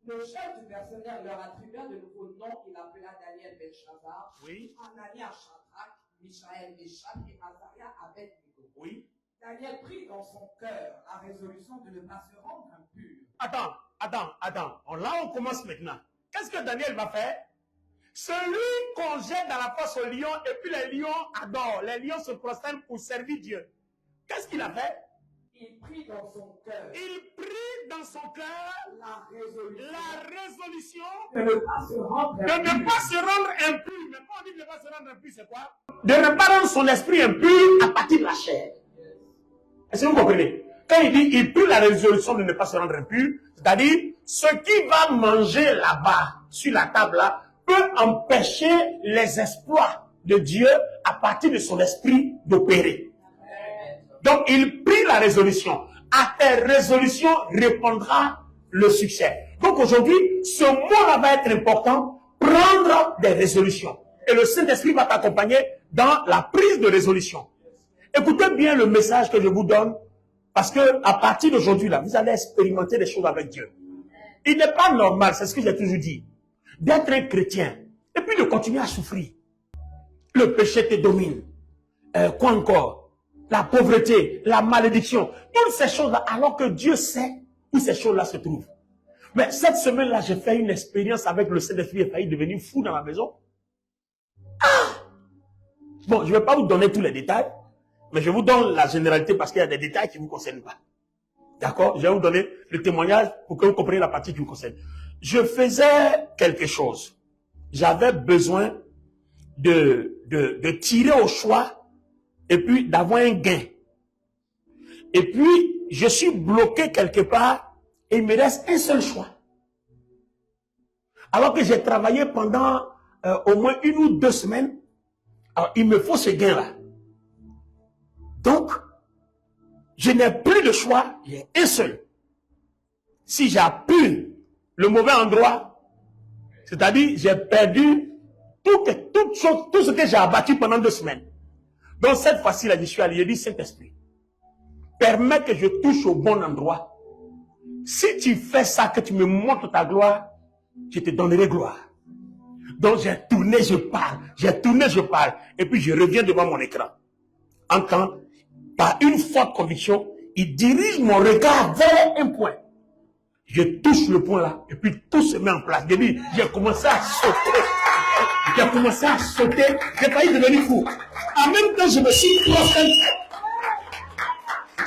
Le chef du personnel leur attribua de nouveaux noms. Il appela Daniel Belshazzar, Oui. Anania Shadrach, Michaël Meshach et Azaria Abednego. Oui. Daniel prit dans son cœur la résolution de ne pas se rendre impur. Attends. Là, on commence maintenant. Qu'est-ce que Daniel va faire? Celui qu'on jette dans la fosse aux lions, et puis les lions adorent. Les lions se prosternent pour servir Dieu. Qu'est-ce qu'il a fait? Il prit dans son cœur Il prit dans son cœur la résolution de ne pas se rendre de ne pas se rendre impur. Mais quand on dit de ne pas se rendre impur, c'est quoi? De ne pas rendre son esprit impur à partir de la chair. Est-ce que vous comprenez? Quand il dit il prit la résolution de ne pas se rendre impur, c'est-à-dire ce qui va manger là-bas, sur la table là, peut empêcher les exploits de Dieu à partir de son esprit d'opérer. Donc il prit la résolution. À tes résolutions répondra le succès. Donc aujourd'hui, ce mot-là va être important, prendre des résolutions. Et le Saint-Esprit va t'accompagner dans la prise de résolution. Écoutez bien le message que je vous donne, parce que à partir d'aujourd'hui, là, vous allez expérimenter des choses avec Dieu. Il n'est pas normal, c'est ce que j'ai toujours dit, d'être un chrétien et puis de continuer à souffrir. Le péché te domine. Quoi encore? La pauvreté, la malédiction, toutes ces choses-là, alors que Dieu sait où ces choses-là se trouvent. Mais cette semaine-là, j'ai fait une expérience avec le Saint-Esprit et failli devenir fou dans la maison. Bon, je ne vais pas vous donner tous les détails, mais je vous donne la généralité parce qu'il y a des détails qui ne vous concernent pas. D'accord? Je vais vous donner le témoignage pour que vous compreniez la partie qui vous concerne. Je faisais quelque chose. J'avais besoin de tirer au choix et puis d'avoir un gain. Et puis, je suis bloqué quelque part et il me reste un seul choix. Alors que j'ai travaillé pendant au moins 1 ou 2 semaines, alors il me faut ce gain-là. Donc, je n'ai plus de choix, j'ai un seul. Si j'appuie le mauvais endroit, c'est-à-dire j'ai perdu tout ce que j'ai abattu pendant 2 semaines. Donc cette fois-ci, là, je suis allé, j'ai dit Saint-Esprit, permets que je touche au bon endroit. Si tu fais ça, que tu me montres ta gloire, je te donnerai gloire. Donc j'ai tourné, je parle, j'ai tourné, je parle, et puis je reviens devant mon écran. Quand, par une forte conviction, il dirige mon regard vers un point. Je touche le point là, et puis tout se met en place. J'ai commencé à sauter. J'ai commencé à sauter, j'ai failli devenir fou. En même temps, je me suis prosterné.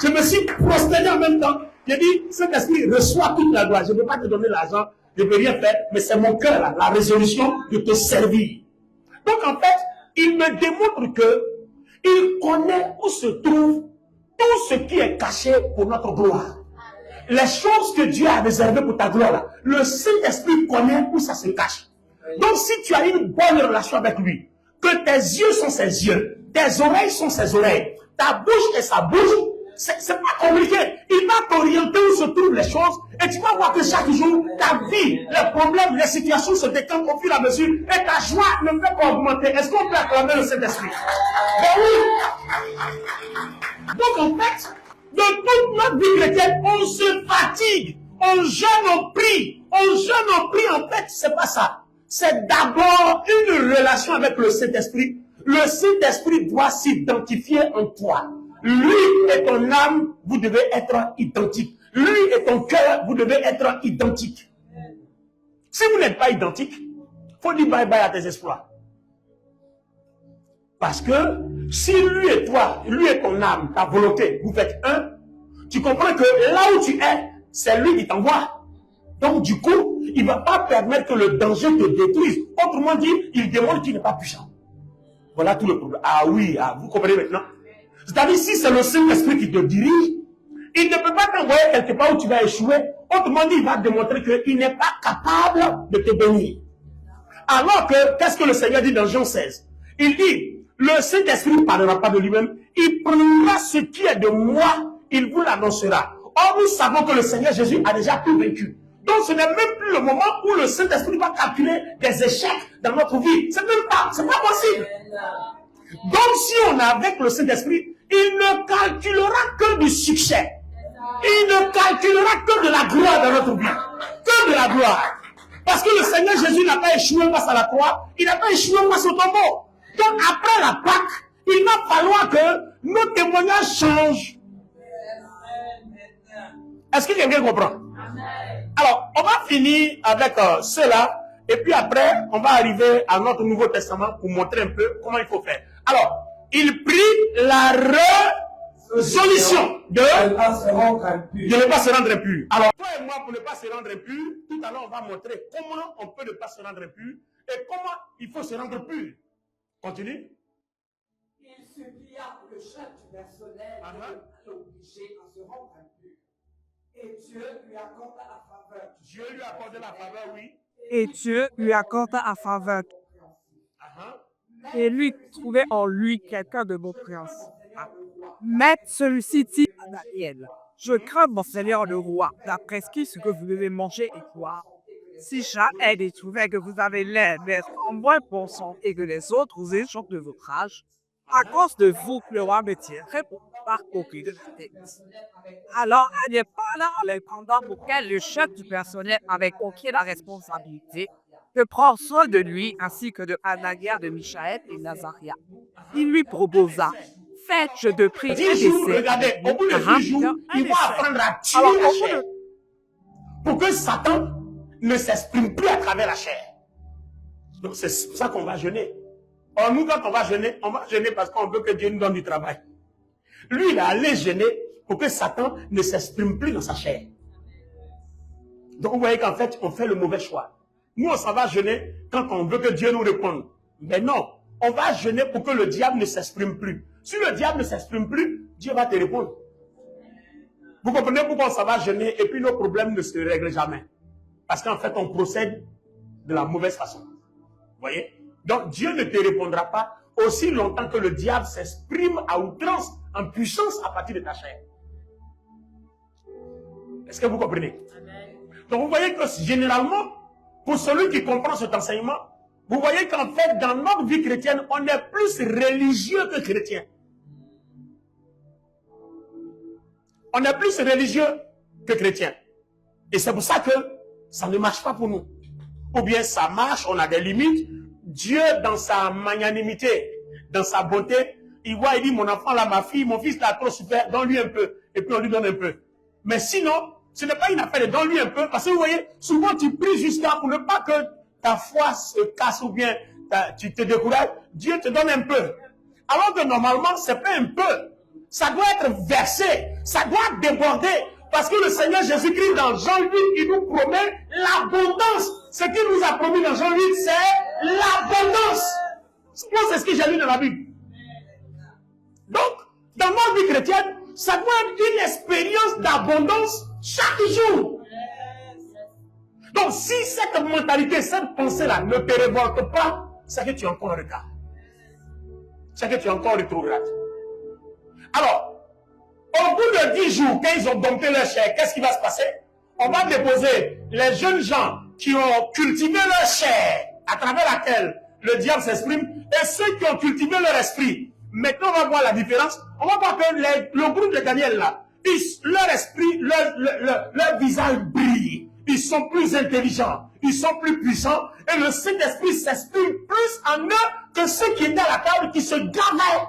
Je me suis prosterné en même temps. J'ai dit, Saint-Esprit, reçois toute la gloire. Je ne peux pas te donner l'argent, je ne peux rien faire, mais c'est mon cœur là, la résolution de te servir. Donc en fait, il me démontre que il connaît où se trouve tout ce qui est caché pour notre gloire. Les choses que Dieu a réservées pour ta gloire là, le Saint-Esprit connaît où ça se cache. Donc si tu as une bonne relation avec lui, que tes yeux sont ses yeux, tes oreilles sont ses oreilles, ta bouche est sa bouche, c'est pas compliqué. Il va t'orienter où se trouvent les choses et tu vas voir que chaque jour, ta vie, les problèmes, les situations se décampent au fur et à mesure et ta joie ne fait qu'augmenter. Est-ce qu'on peut acclamer le Saint-Esprit? Ben oui. Donc en fait, de toute notre vie chrétienne, on se fatigue, on jeûne, on prie. On jeûne, on prie, en fait, c'est pas ça. C'est d'abord une relation avec le Saint-Esprit. Le Saint-Esprit doit s'identifier en toi. Lui et ton âme, vous devez être identiques. Lui et ton cœur, vous devez être identiques. Si vous n'êtes pas identiques, il faut dire bye bye à tes espoirs. Parce que si lui et toi, lui et ton âme, ta volonté, vous faites un, tu comprends que là où tu es, c'est lui qui t'envoie. Donc du coup, il ne va pas permettre que le danger te détruise. Autrement dit, il démontre qu'il n'est pas puissant. Voilà tout le problème. Ah oui, vous comprenez maintenant? C'est-à-dire, si c'est le Saint-Esprit qui te dirige, il ne peut pas t'envoyer quelque part où tu vas échouer. Autrement dit, il va démontrer qu'il n'est pas capable de te bénir. Alors que, qu'est-ce que le Seigneur dit dans Jean 16? Il dit, le Saint-Esprit ne parlera pas de lui-même, il prendra ce qui est de moi, il vous l'annoncera. Or, nous savons que le Seigneur Jésus a déjà tout vaincu. Donc, ce n'est même plus le moment où le Saint-Esprit va calculer des échecs dans notre vie. C'est pas possible. Donc, si on est avec le Saint-Esprit, il ne calculera que du succès. Il ne calculera que de la gloire dans notre vie. Que de la gloire. Parce que le Seigneur Jésus n'a pas échoué face à la croix. Il n'a pas échoué face au tombeau. Donc, après la Pâque, il va falloir que nos témoignages changent Est-ce que quelqu'un comprend? Alors, on va finir avec cela, et puis après, on va arriver à notre Nouveau Testament pour montrer un peu comment il faut faire. Alors, il prit la résolution de ne pas se rendre impur. Alors, toi et moi, pour ne pas se rendre impur, tout à l'heure, on va montrer comment on peut ne pas se rendre impur et comment il faut se rendre pur. Continue. Il supplia le chef du personnel de ne pas l'obliger à se rendre impur. Et Dieu lui accorda la faveur. Dieu lui accorde la faveur, oui. Et Dieu lui accorda la faveur. Et lui trouvait en lui quelqu'un de bon prince. Mais celui-ci dit à Daniel, je crains mon Seigneur le roi, d'après ce que vous devez manger et boire. Si jamais il trouvait que vous avez l'air d'être en moins bon santé que les autres gens de votre âge, à cause de vous, le roi me tiendrait par copie de la tête. Alors, il n'est pas là en l'intendant auquel le chef du personnel avait conquis la responsabilité de prendre soin de lui ainsi que de Anaïa, de Michaël et Nazaria. Il lui proposa, faites, je te prie, 10 jours, regardez, au bout de 10 jours, il va apprendre à tuer la chair. Pour que Satan ne s'exprime plus à travers la chair. Donc c'est pour ça qu'on va jeûner. Or, nous, quand on va jeûner parce qu'on veut que Dieu nous donne du travail. Lui, il est allé jeûner pour que Satan ne s'exprime plus dans sa chair. Donc, vous voyez qu'en fait, on fait le mauvais choix. Nous, on s'en va jeûner quand on veut que Dieu nous réponde. Mais non, on va jeûner pour que le diable ne s'exprime plus. Si le diable ne s'exprime plus, Dieu va te répondre. Vous comprenez pourquoi on s'en va jeûner et puis nos problèmes ne se règlent jamais. Parce qu'en fait, on procède de la mauvaise façon. Vous voyez? Donc, Dieu ne te répondra pas aussi longtemps que le diable s'exprime à outrance, en puissance à partir de ta chair. Est-ce que vous comprenez? Donc, vous voyez que généralement, pour celui qui comprend cet enseignement, vous voyez qu'en fait, dans notre vie chrétienne, on est plus religieux que chrétien. On est plus religieux que chrétien. Et c'est pour ça que ça ne marche pas pour nous. Ou bien ça marche, on a des limites. Dieu, dans sa magnanimité, dans sa bonté, il voit, il dit, mon enfant là, ma fille, mon fils là, trop super, donne-lui un peu. Et puis on lui donne un peu. Mais sinon, ce n'est pas une affaire de donne-lui un peu. Parce que vous voyez, souvent tu pries jusqu'à pour ne pas que ta foi se casse ou bien tu te décourages. Dieu te donne un peu. Alors que normalement, c'est pas un peu. Ça doit être versé. Ça doit déborder. Parce que le Seigneur Jésus-Christ, dans Jean 8, il nous promet l'abondance. Ce qu'il nous a promis dans Jean 8, c'est l'abondance. C'est ce que j'ai lu dans la Bible. Donc, dans notre vie chrétienne, ça doit être une expérience d'abondance chaque jour. Donc, si cette mentalité, cette pensée-là ne te révolte pas, c'est que tu es encore en retard. C'est que tu es encore rétrograde. Alors, au bout de 10 jours, quand ils ont dompté leur chair, qu'est-ce qui va se passer? On va déposer les jeunes gens qui ont cultivé leur chair, à travers laquelle le diable s'exprime, et ceux qui ont cultivé leur esprit. Maintenant, on va voir la différence. On va voir que le groupe de Daniel, là, leur esprit, leur visage brille. Ils sont plus intelligents, ils sont plus puissants, et le Saint-Esprit s'exprime plus en eux que ceux qui étaient à la table, qui se gavaient.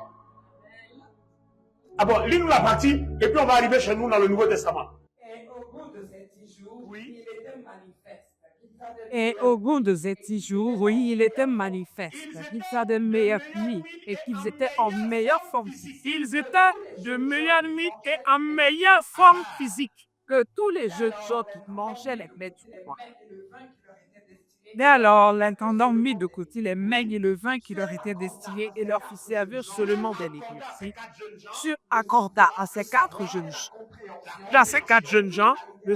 Ah bon, lis-nous la partie, et puis on va arriver chez nous dans le Nouveau Testament. Et au bout de ces 10 jours, Oui. il était manifeste. Et au bout de ces 10 jours, oui, il était manifeste qu'ils avaient de meilleures nuits et qu'ils étaient en meilleure forme physique. Ils étaient de meilleure nuit et en meilleure forme physique. Que tous les jeunes gens qui mangeaient les mets du roi. Mais alors, l'intendant mit de côté les mecs et le vin qui leur étaient destinés et leur fit servir seulement des légumes. Sur accorda à ces 4 jeunes gens. Dans ces 4 jeunes gens, le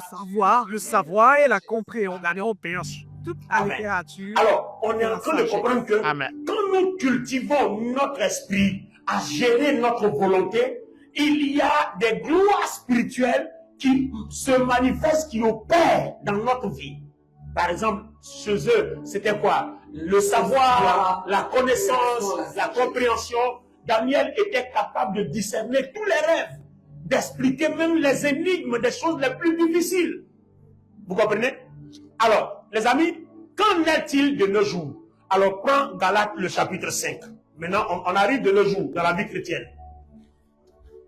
savoir et la compréhension. Toute la Amen. littérature. Alors, on est en train de comprendre que Amen. quand nous cultivons notre esprit à gérer notre volonté, il y a des gloires spirituelles qui se manifestent, qui opèrent dans notre vie. Par exemple, chez eux, c'était quoi? Le savoir, la connaissance, la compréhension. Daniel était capable de discerner tous les rêves, d'expliquer même les énigmes, des choses les plus difficiles. Vous comprenez? Alors, les amis, qu'en est-il de nos jours? Alors, prends Galates le chapitre 5. Maintenant, on arrive de nos jours dans la vie chrétienne.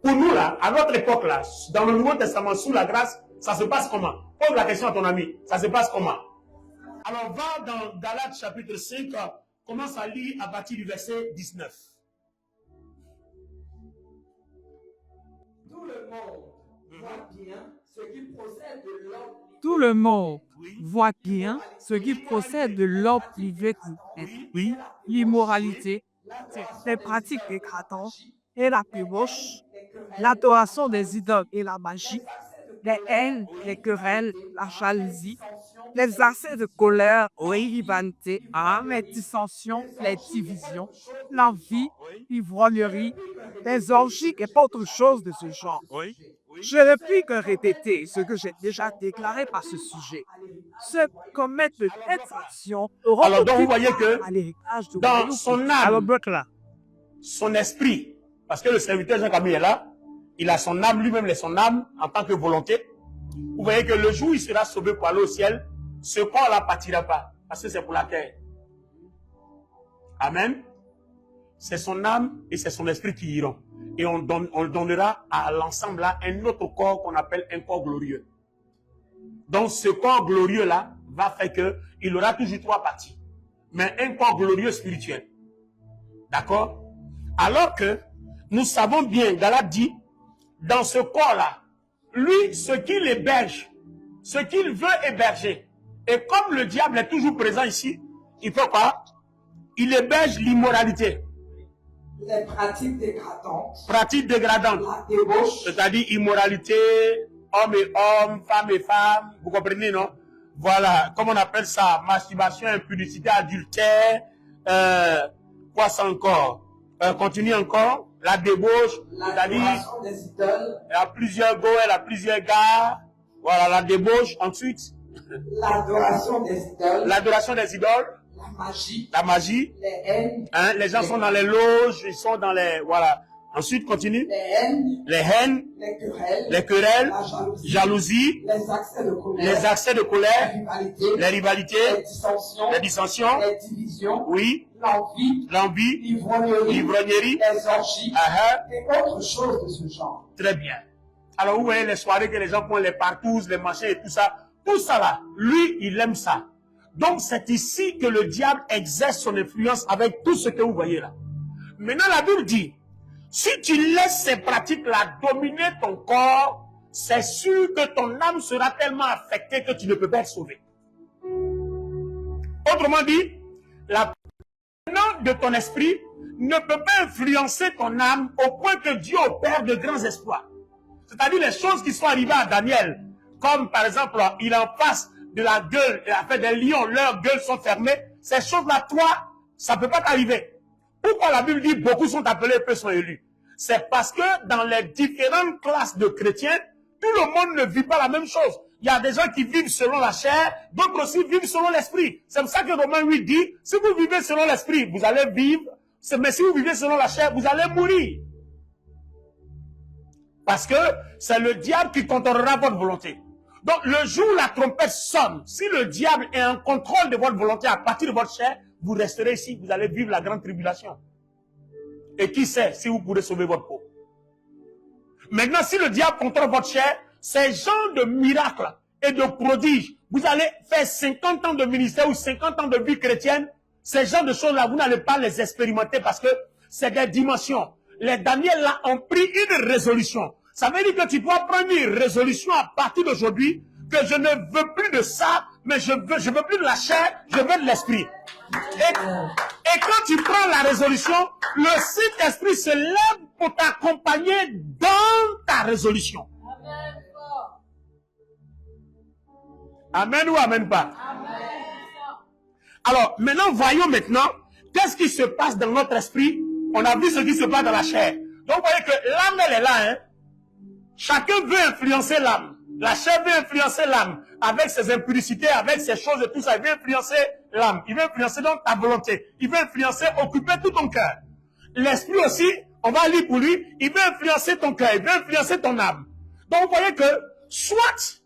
Pour nous, là, à notre époque, là, dans le Nouveau Testament, sous la grâce, Ça se passe comment? Pose la question à ton ami. Ça se passe comment? Alors, va dans Galates chapitre 5, commence à lire à partir du verset 19. Tout le monde voit bien ce qui procède de l'homme. Tout le monde voit bien ce qui procède de l'ordre privé, oui, l'immoralité, les pratiques dégradantes et la débauche, l'adoration des idoles et la magie, les haines, les querelles, la jalousie, les accès de colère, les rivalités, les dissensions, les divisions, l'envie, l'ivrognerie, les orgies et pas autre chose de ce genre. Je ne puis que répéter ce que j'ai déjà déclaré par ce sujet. Ceux qui commettent de telles actions auront Alors, donc, vous voyez que à l'héritage de dans son âme, son esprit, parce que le serviteur Jean-Camille est là, il a son âme, lui-même est son âme en tant que volonté. Vous voyez que le jour où il sera sauvé pour aller au ciel, ce corps-là ne partira pas, parce que c'est pour la terre. Amen. C'est son âme et c'est son esprit qui iront. Et on donnera à l'ensemble là un autre corps qu'on appelle un corps glorieux. Donc ce corps glorieux là va faire qu'il aura toujours 3 parties. Mais un corps glorieux spirituel. D'accord? Alors que nous savons bien, Galate dit, dans ce corps là, lui, ce qu'il héberge, ce qu'il veut héberger. Et comme le diable est toujours présent ici, il fait quoi? Il héberge l'immoralité. Les pratiques dégradantes. Pratiques dégradantes. La débauche. C'est-à-dire immoralité, hommes et hommes, femmes et femmes. Vous comprenez, non? Voilà, comment on appelle ça? Masturbation, impudicité, adultère. Quoi ça encore? Continue encore. La débauche. L'adoration des idoles. Elle a plusieurs go, elle a plusieurs gars. Voilà, la débauche. Ensuite. L'adoration des idoles. L'adoration des idoles. La magie. La magie. Les haines. Hein, les gens sont dans les loges, ils sont dans les... Voilà. Ensuite, continue. Les haines. Les haines. Les querelles. Les querelles. La jalousie. Jalousie. Les accès de colère. Les accès de colère. Les rivalités. Les rivalités. Les dissensions. Les dissensions. Les divisions. Oui. L'envie. L'envie. L'ivrognerie. Les orgies. Uh-huh. Et autres choses de ce genre. Très bien. Alors, vous voyez les soirées que les gens font, les partous, les machins et tout ça. Tout ça là, lui, il aime ça. Donc, c'est ici que le diable exerce son influence avec tout ce que vous voyez là. Maintenant, la Bible dit, si tu laisses ces pratiques-là dominer ton corps, c'est sûr que ton âme sera tellement affectée que tu ne peux pas être sauvé. Autrement dit, la présence de ton esprit ne peut pas influencer ton âme au point que Dieu opère de grands exploits. C'est-à-dire les choses qui sont arrivées à Daniel, comme par exemple, il en face de la gueule, fait des lions, leurs gueules sont fermées. Ces choses-là, toi, ça ne peut pas t'arriver. Pourquoi la Bible dit beaucoup sont appelés, peu sont élus? C'est parce que dans les différentes classes de chrétiens, tout le monde ne vit pas la même chose. Il y a des gens qui vivent selon la chair, d'autres aussi vivent selon l'esprit. C'est pour ça que Romains 8 dit, si vous vivez selon l'esprit, vous allez vivre, mais si vous vivez selon la chair, vous allez mourir. Parce que c'est le diable qui contrôlera votre volonté. Donc, le jour où la trompette sonne, si le diable est en contrôle de votre volonté à partir de votre chair, vous resterez ici, vous allez vivre la grande tribulation. Et qui sait si vous pourrez sauver votre peau. Maintenant, si le diable contrôle votre chair, ces genres de miracles et de prodiges, vous allez faire 50 ans de ministère ou 50 ans de vie chrétienne, ces genres de choses-là, vous n'allez pas les expérimenter parce que c'est des dimensions. Les Daniel là ont pris une résolution. Ça veut dire que tu dois prendre une résolution à partir d'aujourd'hui que je ne veux plus de ça, mais je veux plus de la chair, je veux de l'esprit. Et quand tu prends la résolution, le Saint-Esprit se lève pour t'accompagner dans ta résolution. Amen ou amen pas? Amen. Alors, maintenant, voyons maintenant, qu'est-ce qui se passe dans notre esprit? On a vu ce qui se passe dans la chair. Donc, vous voyez que l'âme, elle est là, hein? Chacun veut influencer l'âme. La chair veut influencer l'âme. Avec ses impudicités, avec ses choses et tout ça. Il veut influencer l'âme. Il veut influencer donc ta volonté. Il veut influencer, occuper tout ton cœur. L'esprit aussi, on va lire pour lui, il veut influencer ton cœur. Il veut influencer ton âme. Donc vous voyez que, soit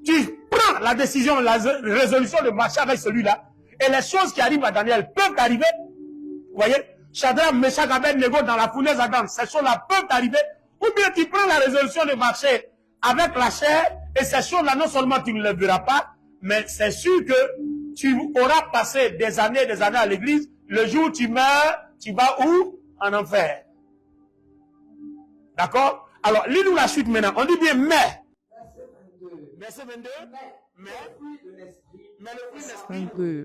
tu prends la décision, la résolution de marcher avec celui-là, et les choses qui arrivent à Daniel peuvent arriver. Vous voyez? Shadrach, Meshach, Abednego dans la fournaise ardente. Ces choses-là peuvent arriver. Ou bien tu prends la résolution de marcher avec la chair Et ces choses-là, non seulement tu ne les verras pas, mais c'est sûr que tu auras passé des années à l'église. Le jour où tu meurs, tu vas où? En enfer. D'accord? Alors, lis-nous la suite maintenant. On dit bien mais. Verset 22. Mais le fruit de l'esprit,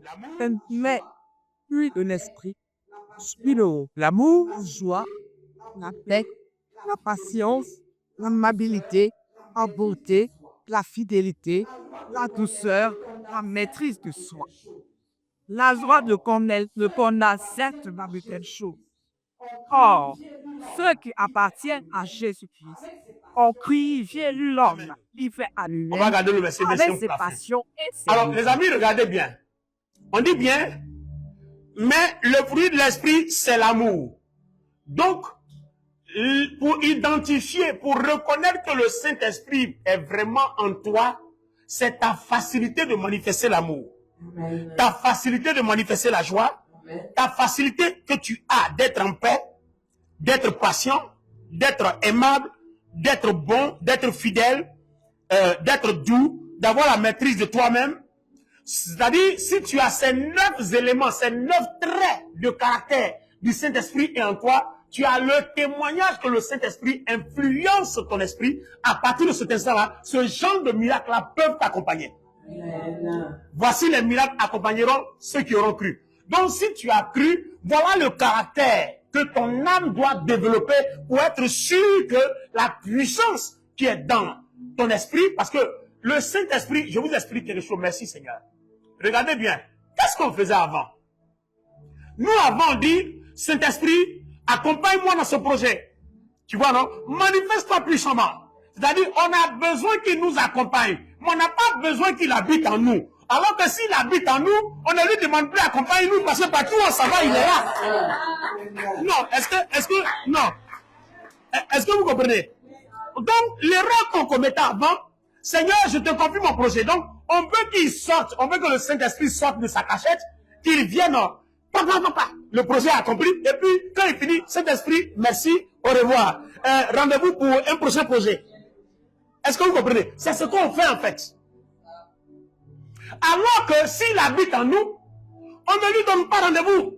l'amour, Mais, fruit de l'esprit, suis l'amour, la joie, la paix, la patience, l'amabilité, la beauté, la fidélité, la douceur, la maîtrise de soi. La joie de connaître ne connaît certes pas de telles choses. Or, ceux qui appartiennent à Jésus-Christ ont crucifié l'homme, il fait à on va lui-même regarder le verset avec ses parfait. passions et ses Alors, les désirs. amis, regardez bien. On dit bien, mais le fruit de l'esprit, c'est l'amour. Donc, pour identifier, pour reconnaître que le Saint-Esprit est vraiment en toi, c'est ta facilité de manifester l'amour, ta facilité de manifester la joie, ta facilité que tu as d'être en paix, d'être patient, d'être aimable, d'être bon, d'être fidèle, d'être doux, d'avoir la maîtrise de toi-même. C'est-à-dire, si tu as ces 9 éléments, ces 9 traits de caractère du Saint-Esprit et en toi, tu as le témoignage que le Saint-Esprit influence ton esprit. À partir de cet instant-là, ce genre de miracles-là peuvent t'accompagner. Voici les miracles accompagneront ceux qui auront cru. Donc, si tu as cru, voilà le caractère que ton âme doit développer pour être sûr que la puissance qui est dans ton esprit, parce que le Saint-Esprit, je vous explique quelque chose, merci Seigneur. Regardez bien, qu'est-ce qu'on faisait avant? Nous, avant, on dit, Saint-Esprit, accompagne-moi dans ce projet. Tu vois, non? Manifeste-toi puissamment. C'est-à-dire, on a besoin qu'il nous accompagne, mais on n'a pas besoin qu'il habite en nous. Alors que s'il habite en nous, on ne lui demande plus accompagne-nous parce que partout où on s'en va, il est là. Non, est-ce que vous comprenez? Donc, l'erreur qu'on commettait avant, Seigneur, je te confie mon projet. Donc, on veut qu'il sorte, on veut que le Saint-Esprit sorte de sa cachette, qu'il vienne, le projet est accompli, et puis, quand il finit, Saint-Esprit, merci, au revoir. Rendez-vous pour un prochain projet. Est-ce que vous comprenez? C'est ce qu'on fait en fait. Alors que s'il habite en nous, on ne lui donne pas rendez-vous.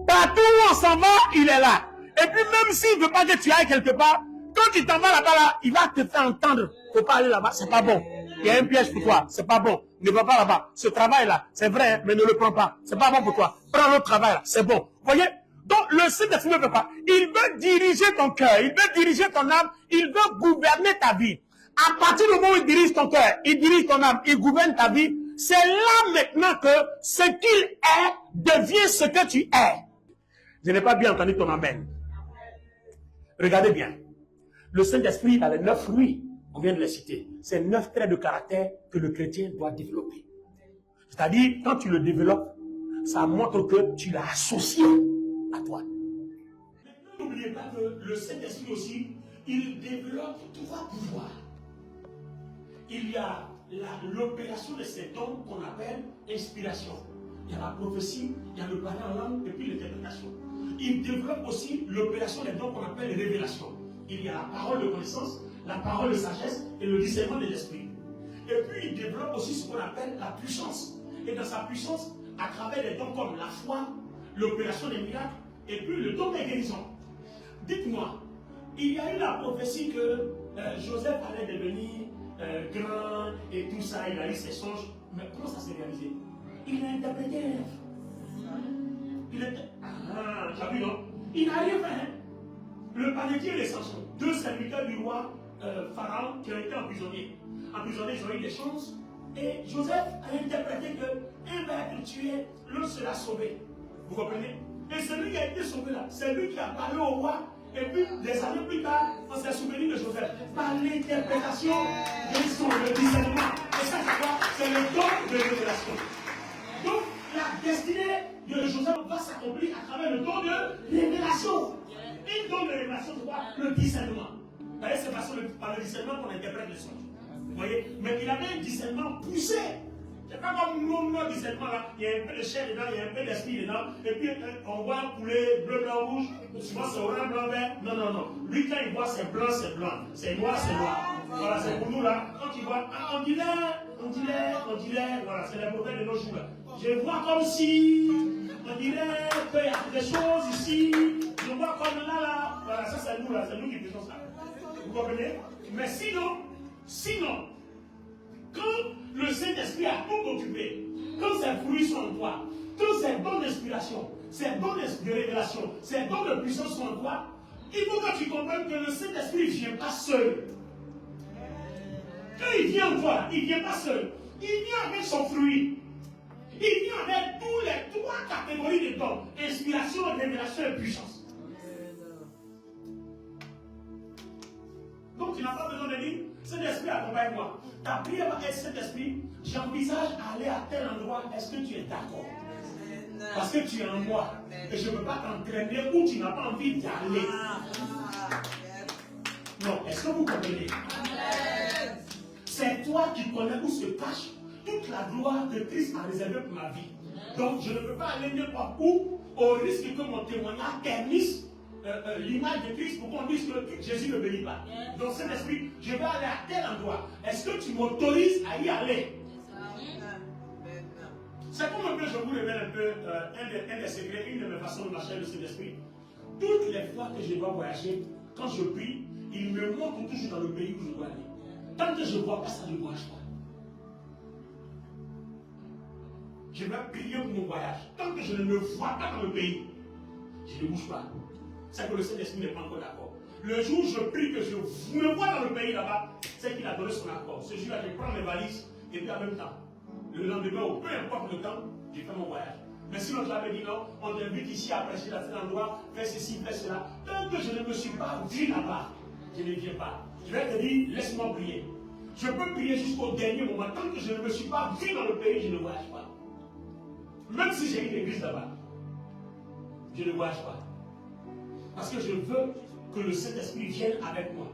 Partout où on s'en va, il est là. Et puis même s'il ne veut pas que tu ailles quelque part, quand tu t'en vas là-bas, là, il va te faire entendre. Il ne faut pas aller là-bas, c'est pas bon. Il y a un piège pour toi, c'est pas bon. Ne va pas là-bas. Ce travail-là, c'est vrai, mais ne le prends pas. C'est pas bon pour toi. Prends l'autre travail là, c'est bon. Vous voyez? Donc le Saint-Esprit ne veut pas. Il veut diriger ton cœur, il veut diriger ton âme, il veut gouverner ta vie. À partir du moment où il dirige ton cœur, il dirige ton âme, il gouverne ta vie, c'est là maintenant que ce qu'il est devient ce que tu es. Je n'ai pas bien entendu ton amen. Regardez bien. Le Saint-Esprit a les 9 fruits, on vient de les citer. C'est 9 traits de caractère que le chrétien doit développer. C'est-à-dire, quand tu le développes, ça montre que tu l'as associé à toi. N'oubliez pas que le Saint-Esprit aussi, il développe 3 pouvoirs. Il y a l'opération de ces dons qu'on appelle inspiration. Il y a la prophétie, il y a le parler en langue et puis l'interprétation. Il développe aussi l'opération des dons qu'on appelle révélation. Il y a la parole de connaissance, la parole de sagesse et le discernement de l'esprit. Et puis il développe aussi ce qu'on appelle la puissance. Et dans sa puissance, à travers des dons comme la foi, l'opération des miracles et puis le don des guérisons. Dites-moi, il y a eu la prophétie que Joseph allait devenir grand et tout ça, il a eu ses songes. Mais comment ça s'est réalisé? Il a interprété un rêve. Il était... Ah, tu as vu, non? Il n'a rien fait. Hein? Le panétier et les Samson, 2 serviteurs du roi Pharaon qui ont été emprisonnés. Emprisonnés, ils ont eu des chances. Et Joseph a interprété qu'un va être tué, l'autre sera sauvé. Vous comprenez? Et celui qui a été sauvé là, c'est lui qui a parlé au roi. Et puis, des années plus tard, on s'est souvenu de Joseph par l'interprétation de son discernement. Et ça, c'est quoi? C'est le don de révélation. Donc, la destinée de Joseph va s'accomplir à travers le don de révélation. Et le don de révélation, c'est quoi? Le discernement. Vous voyez, c'est par le discernement qu'on interprète les songes. Vous voyez? Mais il avait un discernement poussé. C'est pas comme nous, notre discernement là, il y a un peu de chair dedans, il y a un peu d'esprit dedans, et puis on voit un poulet bleu, blanc, rouge, souvent c'est orange, blanc, vert. Non, non, non. Lui, quand il voit c'est blanc, c'est blanc, c'est noir, c'est noir. Voilà, c'est pour nous là. Quand tu vois, on dirait, voilà, c'est les prophètes de nos jours là. Je vois comme si, on dirait qu'il y a des choses ici. Je vois comme là. Voilà, ça c'est nous là, c'est nous qui faisons ça. Vous comprenez? Mais sinon, quand le Saint-Esprit a tout occupé, quand ses fruits sont en toi, quand ses dons d'inspiration, ses dons de révélation, ses dons de puissance sont en toi, il faut que tu comprennes que le Saint-Esprit ne vient pas seul. Quand il vient en toi, il ne vient pas seul. Il vient avec son fruit. Il vient avec tous les 3 catégories de dons: inspiration, révélation et puissance. Donc tu n'as pas besoin de dire, Saint-Esprit accompagne-moi. Ta prière va être, Saint-Esprit, j'envisage aller à tel endroit, est-ce que tu es d'accord? Parce que tu es en moi. Et je ne peux pas t'entraîner où tu n'as pas envie d'y aller. Non, est-ce que vous comprenez? C'est toi qui connais où se cache toute la gloire que Christ a réservée pour ma vie. Donc je ne peux pas aller n'importe où au risque que mon témoignage ternisse l'image de Christ pour qu'on dise que Jésus ne bénit pas. Donc Saint-Esprit, je vais aller à tel endroit. Est-ce que tu m'autorises à y aller? C'est comme un peu, je vous révèle un peu un des secrets, une de mes façons de marcher avec le Saint-Esprit. Toutes les fois que je dois voyager, quand je prie, il me montre toujours dans le pays où je dois aller. Tant que je ne vois pas ça, je ne voyage pas. Je vais prier pour mon voyage. Tant que je ne me vois pas dans le pays, je ne bouge pas. C'est que le Saint-Esprit n'est pas encore d'accord. Le jour où je prie que je me vois dans le pays là-bas, c'est qu'il a donné son accord. Ce jour-là, je prends mes valises et puis en même temps, le lendemain, ou peu importe le temps, j'ai fait mon voyage. Mais sinon, je l'avais dit non, on t'invite ici à prêcher à cet endroit, fais ceci, fais cela. Tant que je ne me suis pas vu là-bas, je ne viens pas. Je vais te dire, laisse-moi prier. Je peux prier jusqu'au dernier moment. Tant que je ne me suis pas vu dans le pays, je ne voyage pas. Même si j'ai une église là-bas, je ne voyage pas. Parce que je veux que le Saint-Esprit vienne avec moi.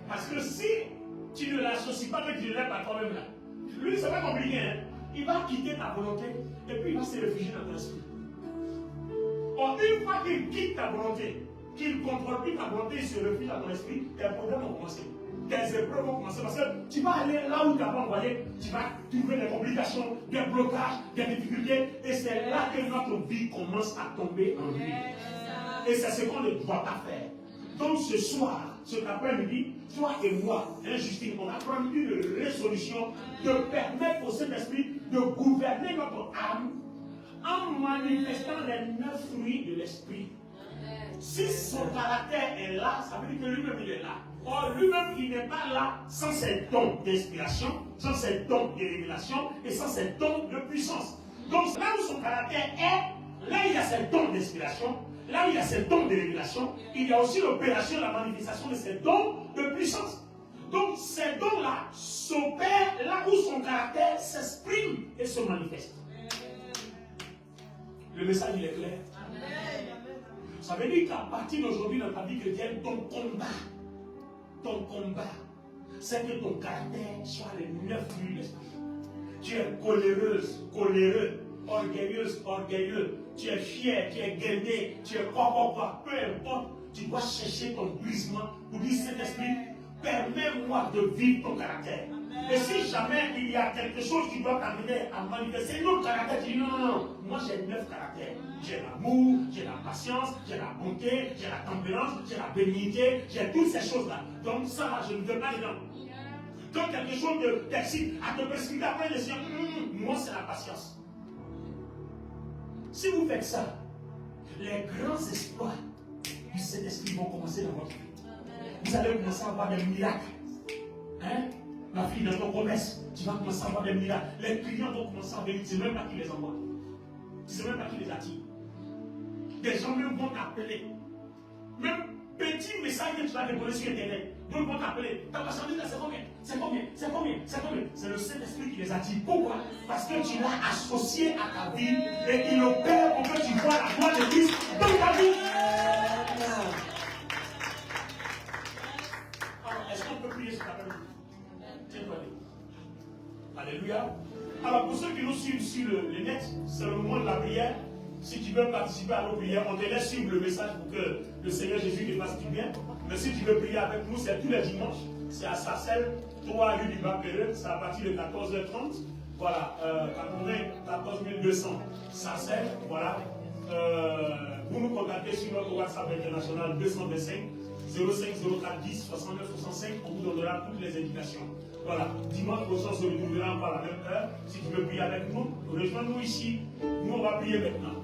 Parce que si tu ne l'associes pas, mais tu ne l'aimes pas toi-même là, lui, c'est pas compliqué, hein? Il va quitter ta volonté et puis il va se réfugier dans ton esprit. Or, une fois qu'il quitte ta volonté, qu'il ne contrôle plus ta volonté, il se réfugie dans ton esprit, tes problèmes vont commencer. Tes épreuves vont commencer. Parce que tu vas aller là où tu n'as pas envoyé, tu vas trouver des complications, des blocages, des difficultés. Et c'est là que notre vie commence à tomber en lui. Et c'est ce qu'on ne doit pas faire. Donc ce soir, cet après-midi, toi et moi, Justine, on a pris une résolution de permettre au Saint-Esprit de gouverner notre âme en manifestant les 9 fruits de l'Esprit. Si son caractère est là, ça veut dire que lui-même il est là. Or, lui-même il n'est pas là sans ses dons d'inspiration, sans ses dons de révélation et sans ses dons de puissance. Donc là où son caractère est, là il y a ses dons d'inspiration, là où il y a ses dons de révélation, il y a aussi l'opération, la manifestation de ses dons de puissance. Donc ces dons-là s'opèrent là où son caractère s'exprime et se manifeste. Le message il est clair. Ça veut dire qu'à partir d'aujourd'hui dans ta vie chrétienne, ton combat, c'est que ton caractère soit les 9 fruits de l'esprit. Tu es coléreuse, coléreux, orgueilleuse, orgueilleux. Tu es fier, tu es gainé, tu es quoi, peu importe. Tu dois chercher ton brisement pour dire Saint-Esprit, permets-moi de vivre ton caractère. Et si jamais il y a quelque chose qui doit t'amener à manifester notre caractère, tu dis non, moi j'ai 9 caractères. J'ai l'amour, j'ai la patience, j'ai la bonté, j'ai la tempérance, j'ai la bénignité, j'ai toutes ces choses-là. Donc ça, je ne veux pas dedans. Quand quelque chose t'excite à te précipiter après les yeux, moi c'est la patience. Si vous faites ça, les grands espoirs du Saint-Esprit vont commencer dans votre vie. Vous allez commencer à avoir des miracles. Hein? Ma fille, dans ton commerce, tu vas commencer à avoir des miracles. Les clients vont commencer à venir. Tu ne sais même pas qui les envoie. Tu ne sais même pas qui les attire. Des gens même vont t'appeler. Même petit message que tu vas déposer sur Internet. D'autres vont t'appeler. Ta marchandise là, c'est combien? C'est combien? C'est combien? C'est combien? C'est le Saint-Esprit qui les attire. Pourquoi? Parce que tu l'as associé à ta vie et il opère pour que tu vois la gloire de Christ dans ta vie. Alors, est-ce qu'on peut prier cet après-midi? Tiens-toi. Alléluia. Alors, pour ceux qui nous suivent sur le net, c'est le moment de la prière. Si tu veux participer à nos prières, on te laisse suivre le message pour que le Seigneur Jésus te fasse du bien. Mais si tu veux prier avec nous, c'est tous les dimanches. C'est à Sarcelles, 3 rue du Bas-Péreux, c'est à partir de 14h30. Voilà, 14 200, ça sert, voilà. Vous nous contactez sur notre WhatsApp international 225 05 04 10 69 65, on vous donnera toutes les indications. Voilà, dimanche prochain, on se retrouvera encore à la même heure. Si tu veux prier avec nous, rejoins-nous ici. Nous, on va prier maintenant.